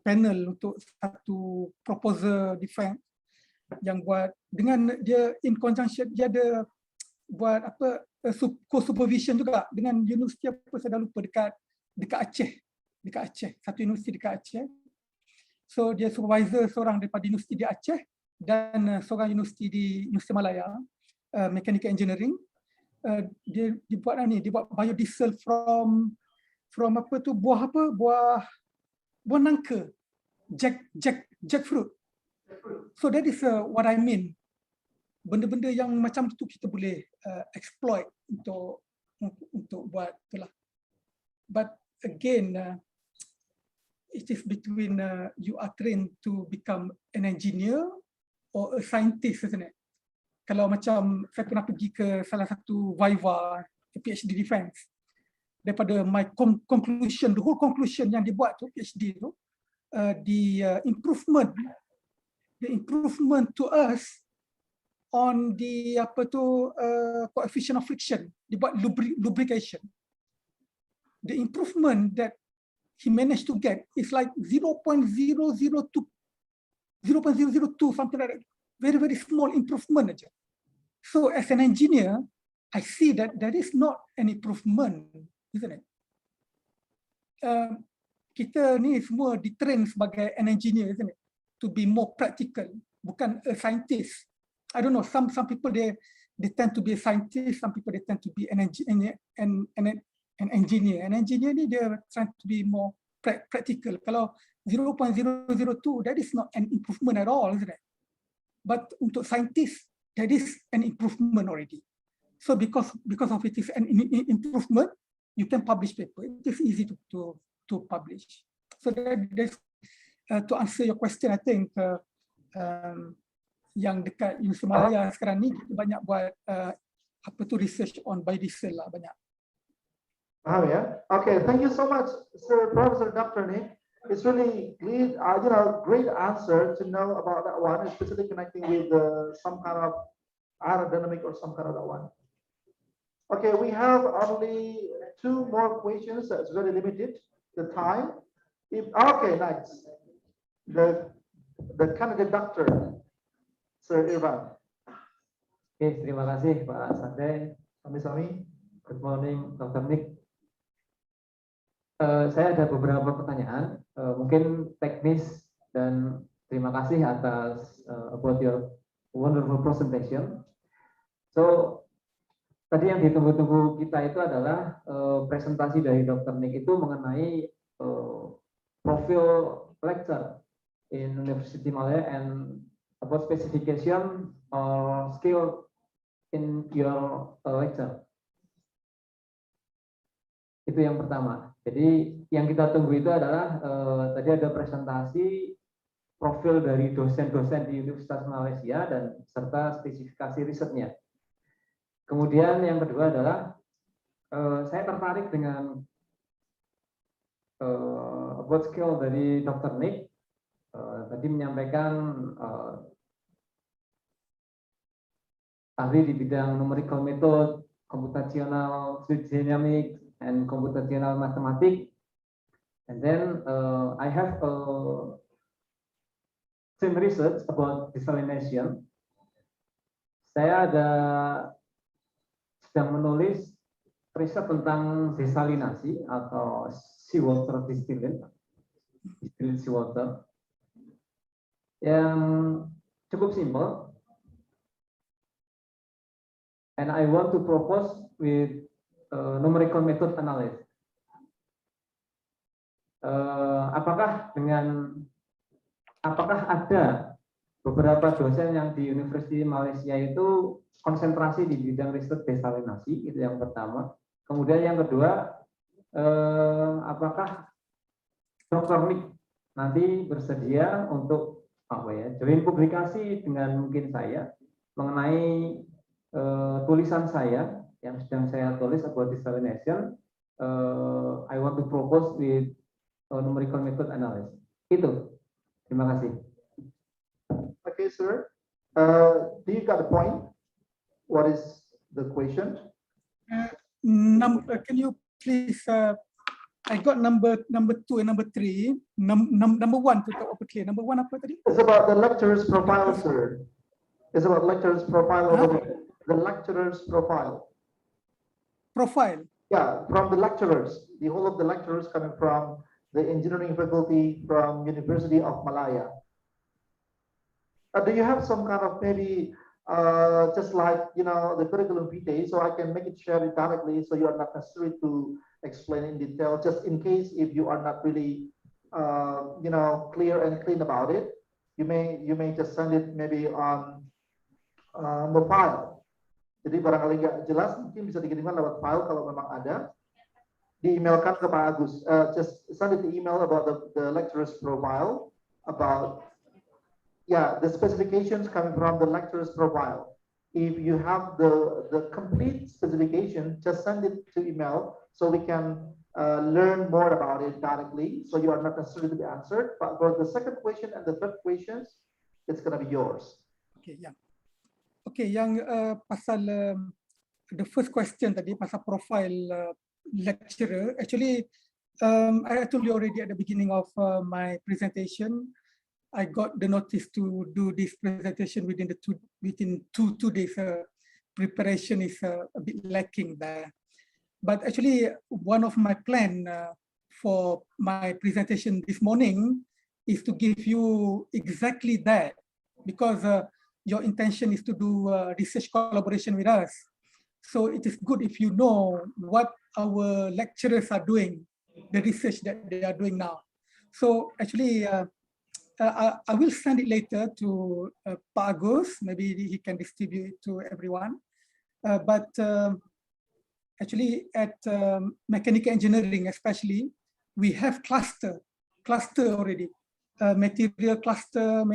panel untuk satu proposal defense yang buat dengan dia in conjunction, dia ada buat co-supervision juga dengan universiti apa saya dah lupa dekat Aceh, satu universiti dekat Aceh. So dia supervisor seorang daripada universiti di Aceh dan seorang universiti di Universiti Malaya, mechanical engineering. Dia buat biodiesel from buah nangka, jackfruit. So that is what I mean. Benda-benda yang macam tu kita boleh exploit untuk buat itulah. But again, it is between you are trained to become an engineer or a scientist, isn't it? Kalau macam saya pernah pergi ke salah satu Viva PhD defense, daripada my conclusion, the whole conclusion yang dibuat tu PhD tu, the improvement to us on the coefficient of friction, dibuat lubrication. The improvement that he managed to get is like 0.002, something like that. Very, very small improvement aja. So as an engineer, I see that there is not an improvement, isn't it? Kita ni semua ditrain sebagai an engineer, isn't it? To be more practical, bukan a scientist. I don't know, some people they they tend to be a scientist, some people they tend to be an engineer, an engineer. An engineer ni dia trying to be more practical. Kalau 0.002, that is not an improvement at all, isn't it? But untuk scientists, that is an improvement already. So because of it is an improvement, you can publish paper. It is easy to publish. So that's to answer your question, I think yang dekat Universiti Malaya sekarang ni kita banyak buat research on biodiesel lah banyak. Yeah. Okay, thank you so much, Sir Professor Dr. Nick. It's really great, great answer to know about that one, especially connecting with some kind of aerodynamic or some kind of that one. Okay, we have only 2 more questions. That's very limited, the time. Okay, nice. The candidate doctor, Sir Irfan. Oke, terima kasih Pak Sande. Sami-sami. Good morning, Dr. Nick. Saya ada beberapa pertanyaan, mungkin teknis, dan terima kasih atas about your wonderful presentation. So, tadi yang ditunggu-tunggu kita itu adalah presentasi dari Dr. Nick itu mengenai profil lecture in University Malaya and about specification or skill in your lecture. Itu yang pertama. Jadi yang kita tunggu itu adalah tadi ada presentasi profil dari dosen-dosen di Universitas Malaysia dan serta spesifikasi risetnya. Kemudian yang kedua adalah saya tertarik dengan about skill dari Dr. Nick. Tadi menyampaikan ahli di bidang numerical method, computational fluid dynamics, and computational mathematics. And then I have some research about desalination. Saya sedang menulis riset tentang desalinasi atau seawater distillate seawater yang cukup simpel. And I want to propose with numerical method analysis. Apakah ada beberapa dosen yang di Universiti Malaysia itu konsentrasi di bidang riset desalinasi, itu yang pertama. Kemudian yang kedua, apakah Dr. Nick nanti bersedia untuk join publikasi dengan mungkin saya mengenai tulisan saya yang sedang saya tulis about desalination. I want to propose with numerical method analysis. Itu. Terima kasih. Okay, sir. Do you got the point? What is the question? Can you please? I got number 2 and number 3. Number 1 to talk over here. Number 1 apa tadi? It's about the lecturer's profile, sir. It's about lecturer's profile over there. The lecturer's profile. Profile. Yeah, from the lecturers, the whole of the lecturers coming from the engineering faculty from University of Malaya. Do you have some kind of maybe just like the curriculum vitae, so I can make it share it directly, so you are not necessary to explain in detail. Just in case if you are not really clear and clean about it, you may just send it maybe on the file. Jadi barangkali nggak jelas, mungkin bisa dikirimkan lewat file kalau memang ada. Di-emailkan ke Pak Agus. Just send it the email about the lecturer's profile, about the specifications coming from the lecturer's profile. If you have the complete specification, just send it to email so we can learn more about it directly. So you are not necessarily to be answered. But for the second question and the third questions, it's going to be yours. Okay, yeah. Okay, yang pasal the first question tadi pasal profile lecturer. Actually, I told you already at the beginning of my presentation. I got the notice to do this presentation within two days. Preparation is a bit lacking there. But actually, one of my plan for my presentation this morning is to give you exactly that, because your intention is to do research collaboration with us. So it is good if you know what our lecturers are doing, the research that they are doing now. So actually, I will send it later to Pak Agus. Maybe he can distribute it to everyone. But actually, at mechanical engineering, especially, we have cluster already. Material cluster,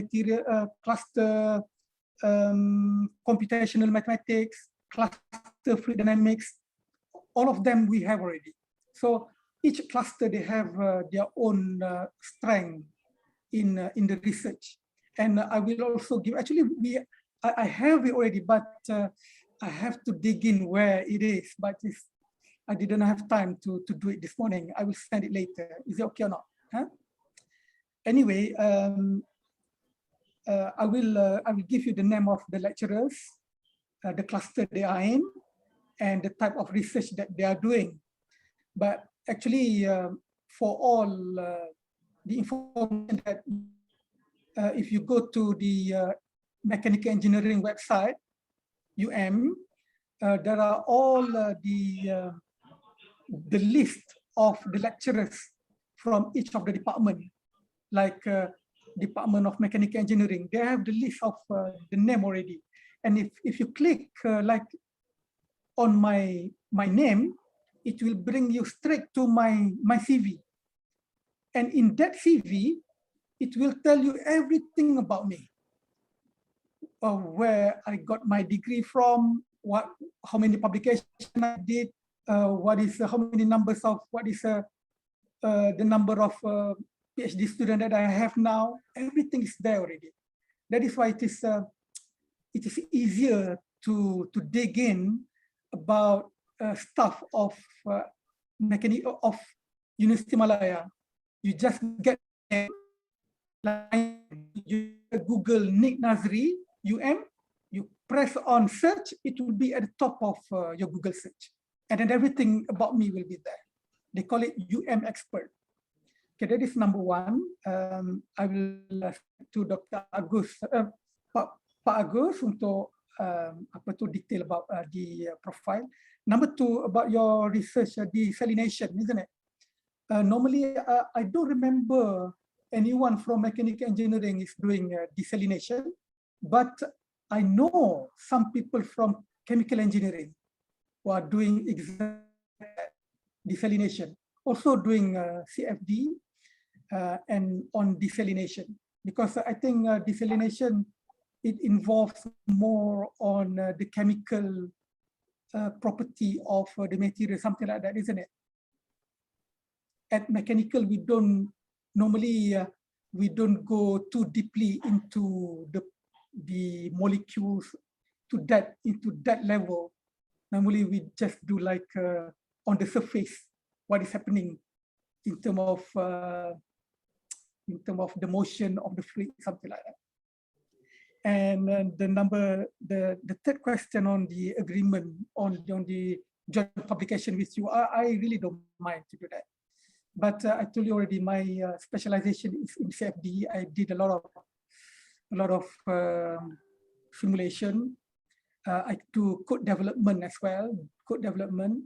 computational mathematics, cluster fluid dynamics, all of them we have already. So each cluster, they have their own strength in the research. And I will also give, actually I have it already, but I have to dig in where it is, but I didn't have time to do it this morning. I will send it later. Is it okay or not? Huh? Anyway, I will give you the name of the lecturers, the cluster they are in, and the type of research that they are doing. But actually, for all the information that if you go to the mechanical engineering website, there are all the list of the lecturers from each of the department, like Department of Mechanical Engineering. They have the list of the name already. And if you click like on my name, it will bring you straight to my CV. And in that CV, it will tell you everything about me. Where I got my degree from, how many publications I did, what is how many numbers of, what is the number of PhD students that I have now. Everything is there already. That is why it is easier to dig in about stuff of mechanic of Universiti Malaya. You just get you Google Nick Nazri UM, you press on search, it will be at the top of your Google search, and then everything about me will be there. They call it UM expert. Okay, that is number one. I will to Dr. Agus, Pak Agus untuk apa tu detail about the profile. Number two, about your research desalination, isn't it? Normally, I don't remember anyone from mechanical engineering is doing desalination, but I know some people from chemical engineering who are doing desalination, also doing CFD and on desalination, because I think desalination, it involves more on the chemical property of the material, something like that, isn't it? At mechanical, we don't normally we don't go too deeply into the molecules into that level. Normally, we just do like on the surface what is happening in terms of the motion of the fluid, something like that. And the third question on the agreement on the joint publication with you, I really don't mind to do that. But I told you already, my specialization is in CFD. I did a lot of simulation. I do code development as well. Code development.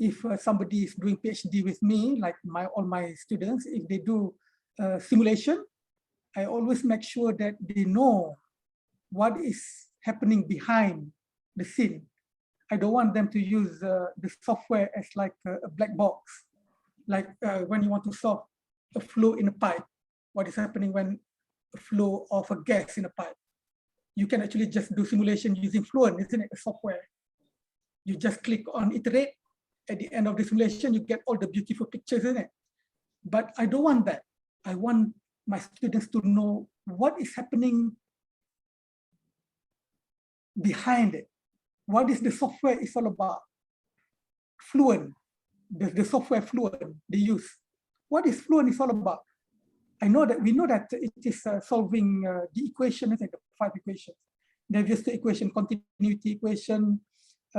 If somebody is doing PhD with me, like all my students, if they do simulation, I always make sure that they know what is happening behind the scene. I don't want them to use the software as like a black box. Like when you want to solve a flow in a pipe, what is happening when a flow of a gas in a pipe? You can actually just do simulation using Fluent, isn't it? The software. You just click on iterate. At the end of the simulation, you get all the beautiful pictures in it. But I don't want that. I want my students to know what is happening behind it. What is the software is all about? Fluent, the software Fluent they use. What is Fluent is all about? I know that we know that it is solving the equation, the 5 equations. There's the equation, continuity equation,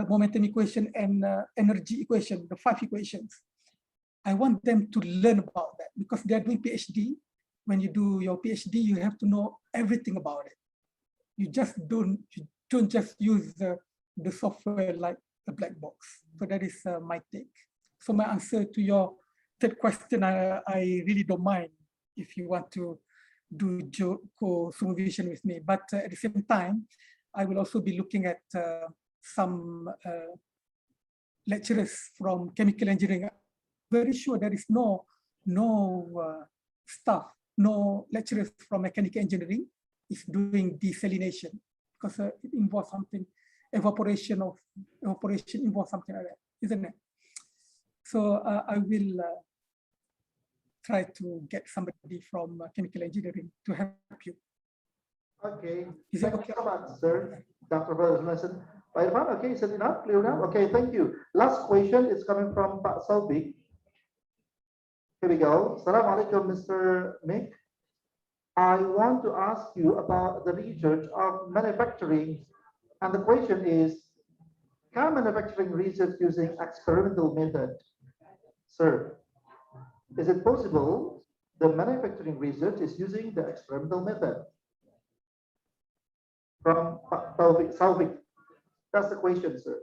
momentum equation, and energy equation, the 5 equations. I want them to learn about that because they are doing PhD. When you do your PhD, you have to know everything about it. you don't just use the software like a black box. So that is my take. So my answer to your third question, I really don't mind if you want to do co-supervision with me. But at the same time, I will also be looking at some lecturers from chemical engineering. I'm very sure there is no staff, no lecturers from mechanical engineering is doing desalination, because it involves something, evaporation involves something like that, isn't it? So I will try to get somebody from chemical engineering to help you. Okay. Is that Thank okay? you so much, sir. Dr. Lesson. Okay, is it enough? Clear enough? Okay, thank you. Last question is coming from Pak Salbik. Here we go. Assalamualaikum, Mr. Mick. I want to ask you about the research of manufacturing. And the question is, can manufacturing research using experimental method? Sir, is it possible the manufacturing research is using the experimental method? From Salvik. That's the question, sir.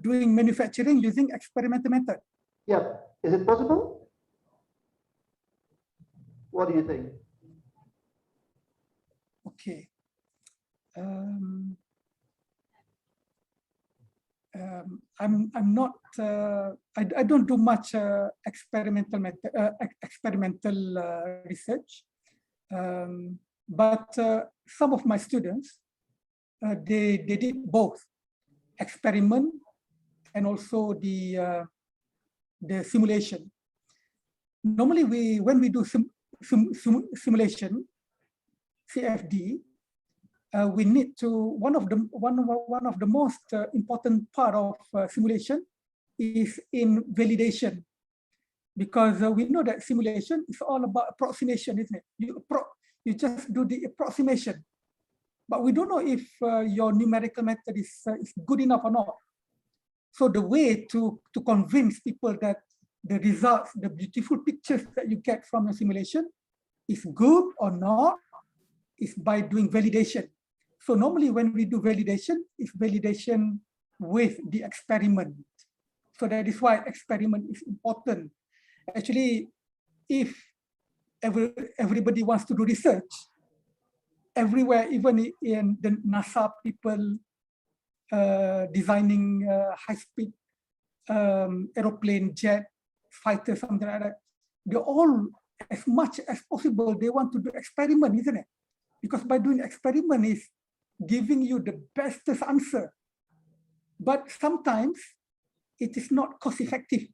Doing manufacturing using experimental method. Yeah, is it possible? What do you think? Okay. I'm not. I don't do much experimental research, but some of my students they did both experiment and also the simulation. Normally, when we do simulation, CFD, we need to one of the most important part of simulation is in validation, because we know that simulation is all about approximation, isn't it? You just do the approximation, but we don't know if your numerical method is good enough or not. So the way to convince people that the results, the beautiful pictures that you get from a simulation is good or not is by doing validation. So normally when we do validation, it's validation with the experiment. So that is why experiment is important. Actually, if everybody wants to do research, everywhere, even in the NASA people designing high-speed aeroplane, jet, fighter, something like that, they all, as much as possible, they want to do experiment, isn't it? Because by doing experiment is giving you the bestest answer. But sometimes it is not cost effective.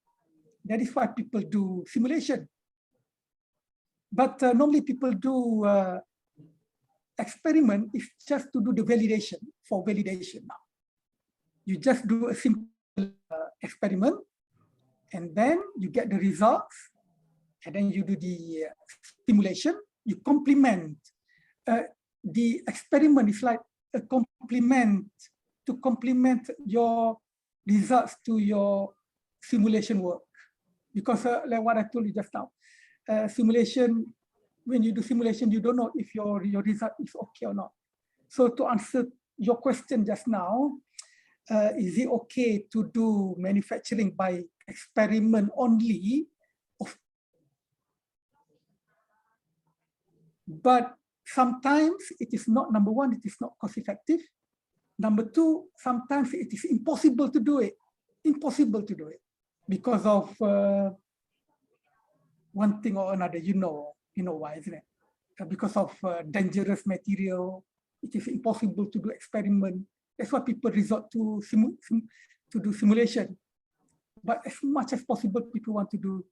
That is why people do simulation. But normally people do experiment is just to do the validation, for validation now. You just do a simple experiment, and then you get the results, and then you do the simulation, you complement. The experiment is like a complement to complement your results to your simulation work. Because like what I told you just now, simulation, when you do simulation, you don't know if your result is okay or not. So to answer your question just now, is it okay to do manufacturing by experiment only? But sometimes it is not, number one, it is not cost effective. Number two, sometimes it is impossible to do it. Impossible to do it because of one thing or another, you know why, isn't it? Because of dangerous material, it is impossible to do experiment. That's why people resort to do simulation. But as much as possible, people want to do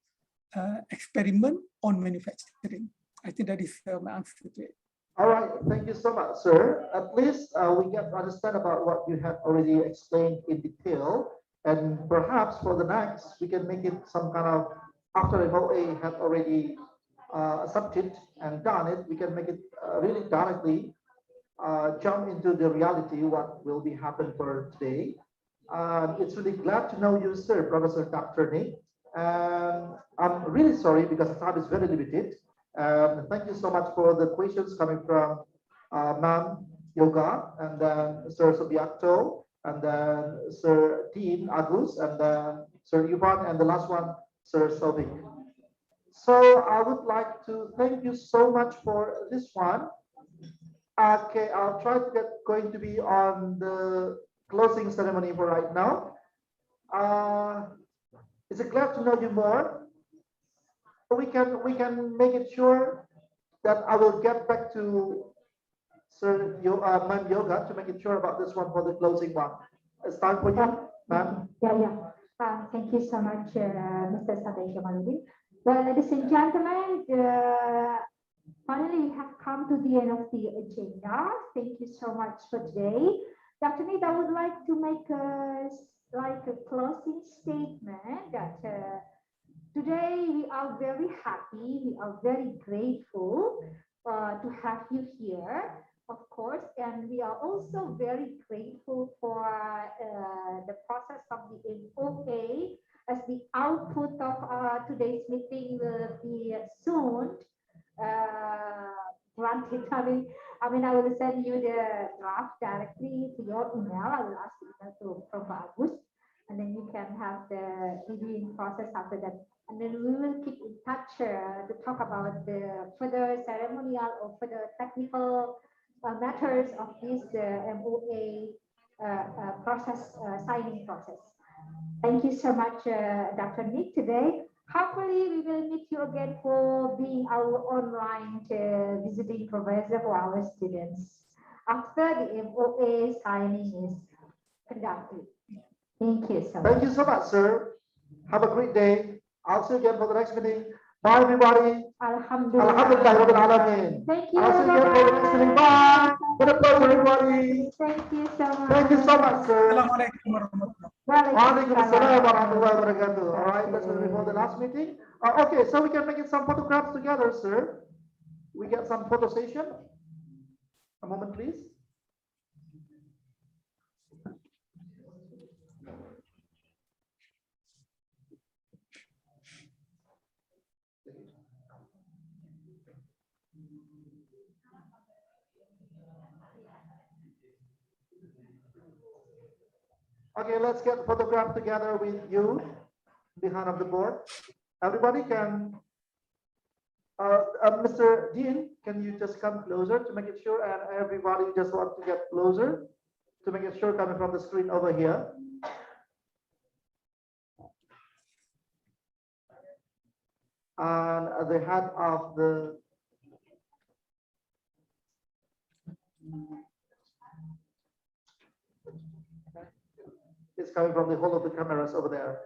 experiment on manufacturing. I think that is my answer to it. All right, thank you so much, sir. At least we get to understand about what you have already explained in detail. And perhaps for the next, we can make it some kind of, after MOA have already accepted and done it, we can make it really directly jump into the reality, what will be happen for today. It's really glad to know you, sir, Professor Dr. Nick. And I'm really sorry because the time is very limited. And thank you so much for the questions coming from Ma'am Yoga, and then Sir Subiakto, and then Sir Dean Agus, and then Sir Yuvan, and the last one, Sir Sovik. So I would like to thank you so much for this one. Okay, I'll try to get going to be on the closing ceremony for right now. It's glad to know you more. We can make it sure that I will get back to Sir Ma'am Yoga to make it sure about this one for the closing one. It's time for you, ma'am. Yeah. Thank you so much, Mr. Sadai Jamaluddin. Well, ladies and gentlemen, finally we have come to the end of the agenda. Thank you so much for today. Dr. Nid, I would like to make a closing statement that today we are very happy, we are very grateful to have you here, of course, and we are also very grateful for the process of the MOA, as the output of today's meeting will be soon granted. I mean, I will send you the draft directly to your email. I will ask you to Prof. Agus, and then you can have the reviewing process after that. And then we will keep in touch to talk about the further ceremonial or further technical matters of this MOA process, signing process. Thank you so much, Dr. Nick, today. Hopefully, we will meet you again for being our online visiting professor for our students after the MOA signing is conducted. Thank you so much. Thank you so much, sir. Have a great day. I'll see you again for the next meeting. Bye, everybody. Alhamdulillah. Alhamdulillah. Thank you. I'll see you again for the next meeting. Bye. What a pleasure, everybody. Thank you so much. Thank you so much, sir. Assalamualaikum warahmatullahi Waalaikumsalam warahmatullahi wabarakatuh. All right, that's before the last meeting. Okay, so we can make it some photographs together, sir. We get some photo session. A moment, please. Okay, let's get photographed together with you behind of the board. Everybody can, Mr. Dean, can you just come closer to make it sure, and everybody just want to get closer to make it sure coming from the screen over here. And the head of the it's coming from the whole of the cameras over there.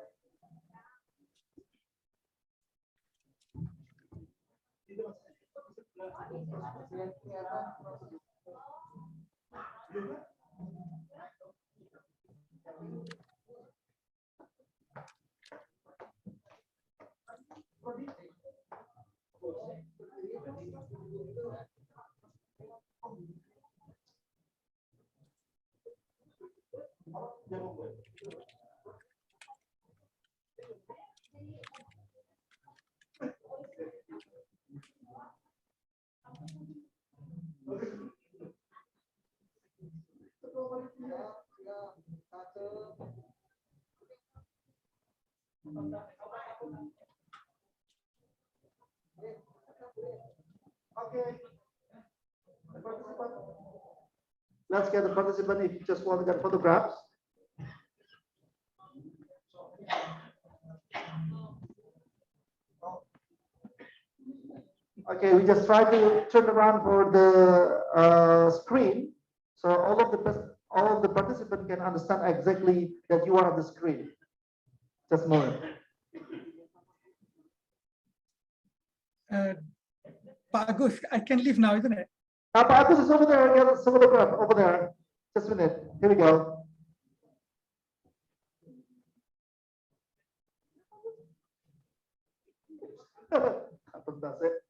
Okay. Let's get the participant if you just want to get photographs. Okay, we just try to turn around for the screen, so all of the participants can understand exactly that you are on the screen. Just a moment. Pak Agus, I can leave now, isn't it? Pak Agus is over there. Get some photograph over there. Just a minute. Here we go. Does it?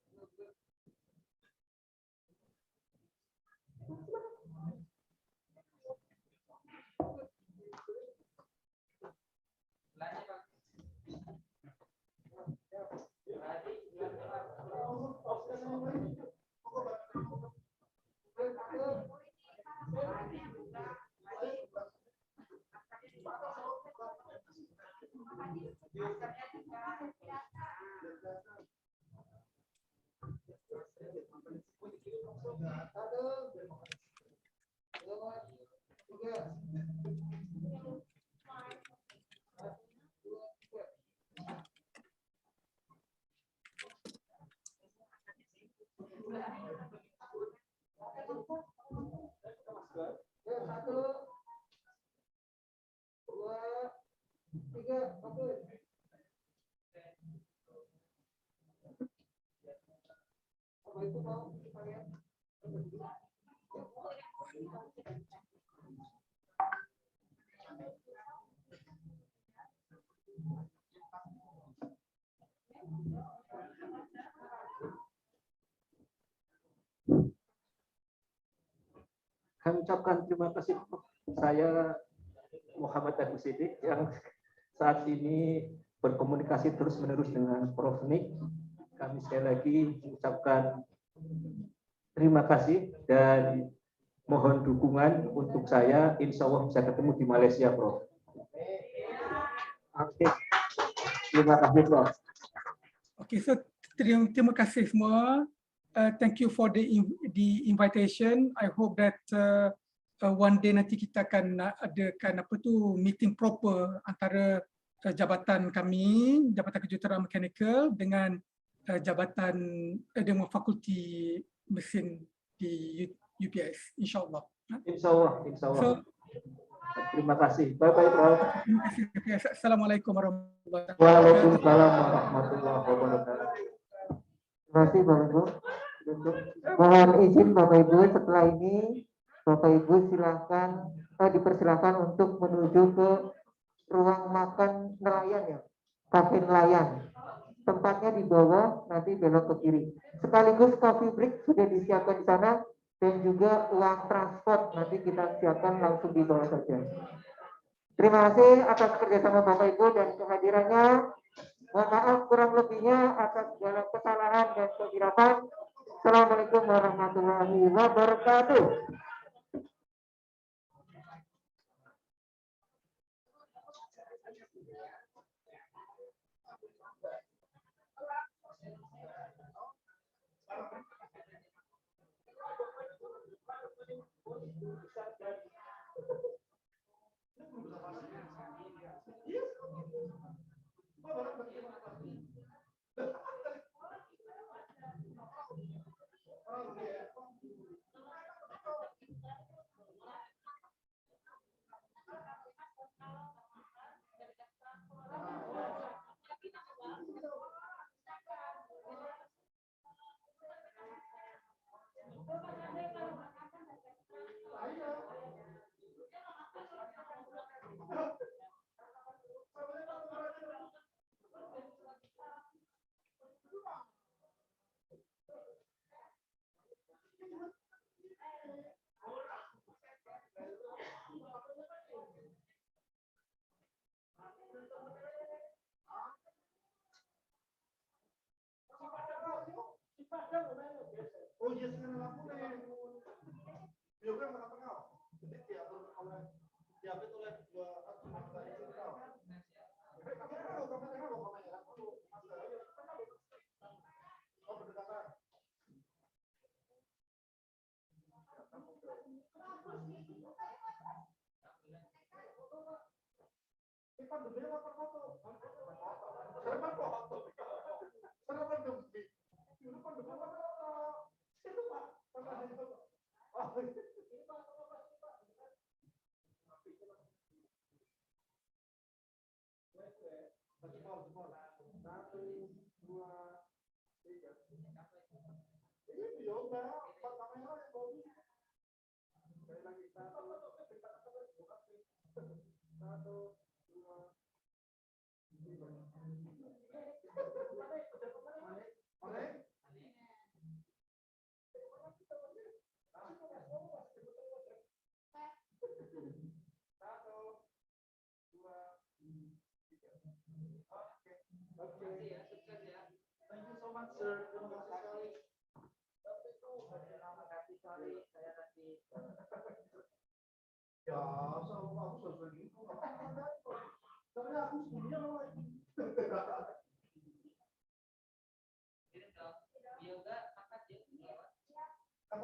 Kami ucapkan terima kasih. Saya Muhammad Agus Shidiq yang saat ini berkomunikasi terus-menerus dengan Prof. Nik. Kami sekali lagi mengucapkan terima kasih dan mohon dukungan untuk saya. Insya Allah bisa ketemu di Malaysia, Prof. Oke, terima kasih, Prof. Okay, so terima kasih semua. Thank you for the invitation. I hope that one day nanti kita akan adakan meeting proper antara jabatan kami, Jabatan Kejuruteraan Mechanical dengan jabatan dengan Fakulti Mesin di UPS, insyaAllah. Insya Allah. Terima kasih. Bye-bye, Prof. Terima kasih. Assalamualaikum warahmatullahi wabarakatuh. Waalaikumsalam warahmatullahi wabarakatuh. Terima kasih, Bapak Ibu. Mohon izin Bapak Ibu, setelah ini Bapak Ibu dipersilakan untuk menuju ke ruang makan nelayan ya, kafe nelayan. Tempatnya di bawah, nanti belok ke kiri. Sekaligus coffee break sudah disiapkan di sana dan juga uang transport nanti kita siapkan langsung di bawah saja. Terima kasih atas kerjasama Bapak Ibu dan kehadirannya. Mohon maaf kurang lebihnya atas segala kesalahan dan kehilafan. Assalamualaikum warahmatullahi wabarakatuh. Ya, sama aku sesuai gitu. Tapi aku sebenarnya Ya,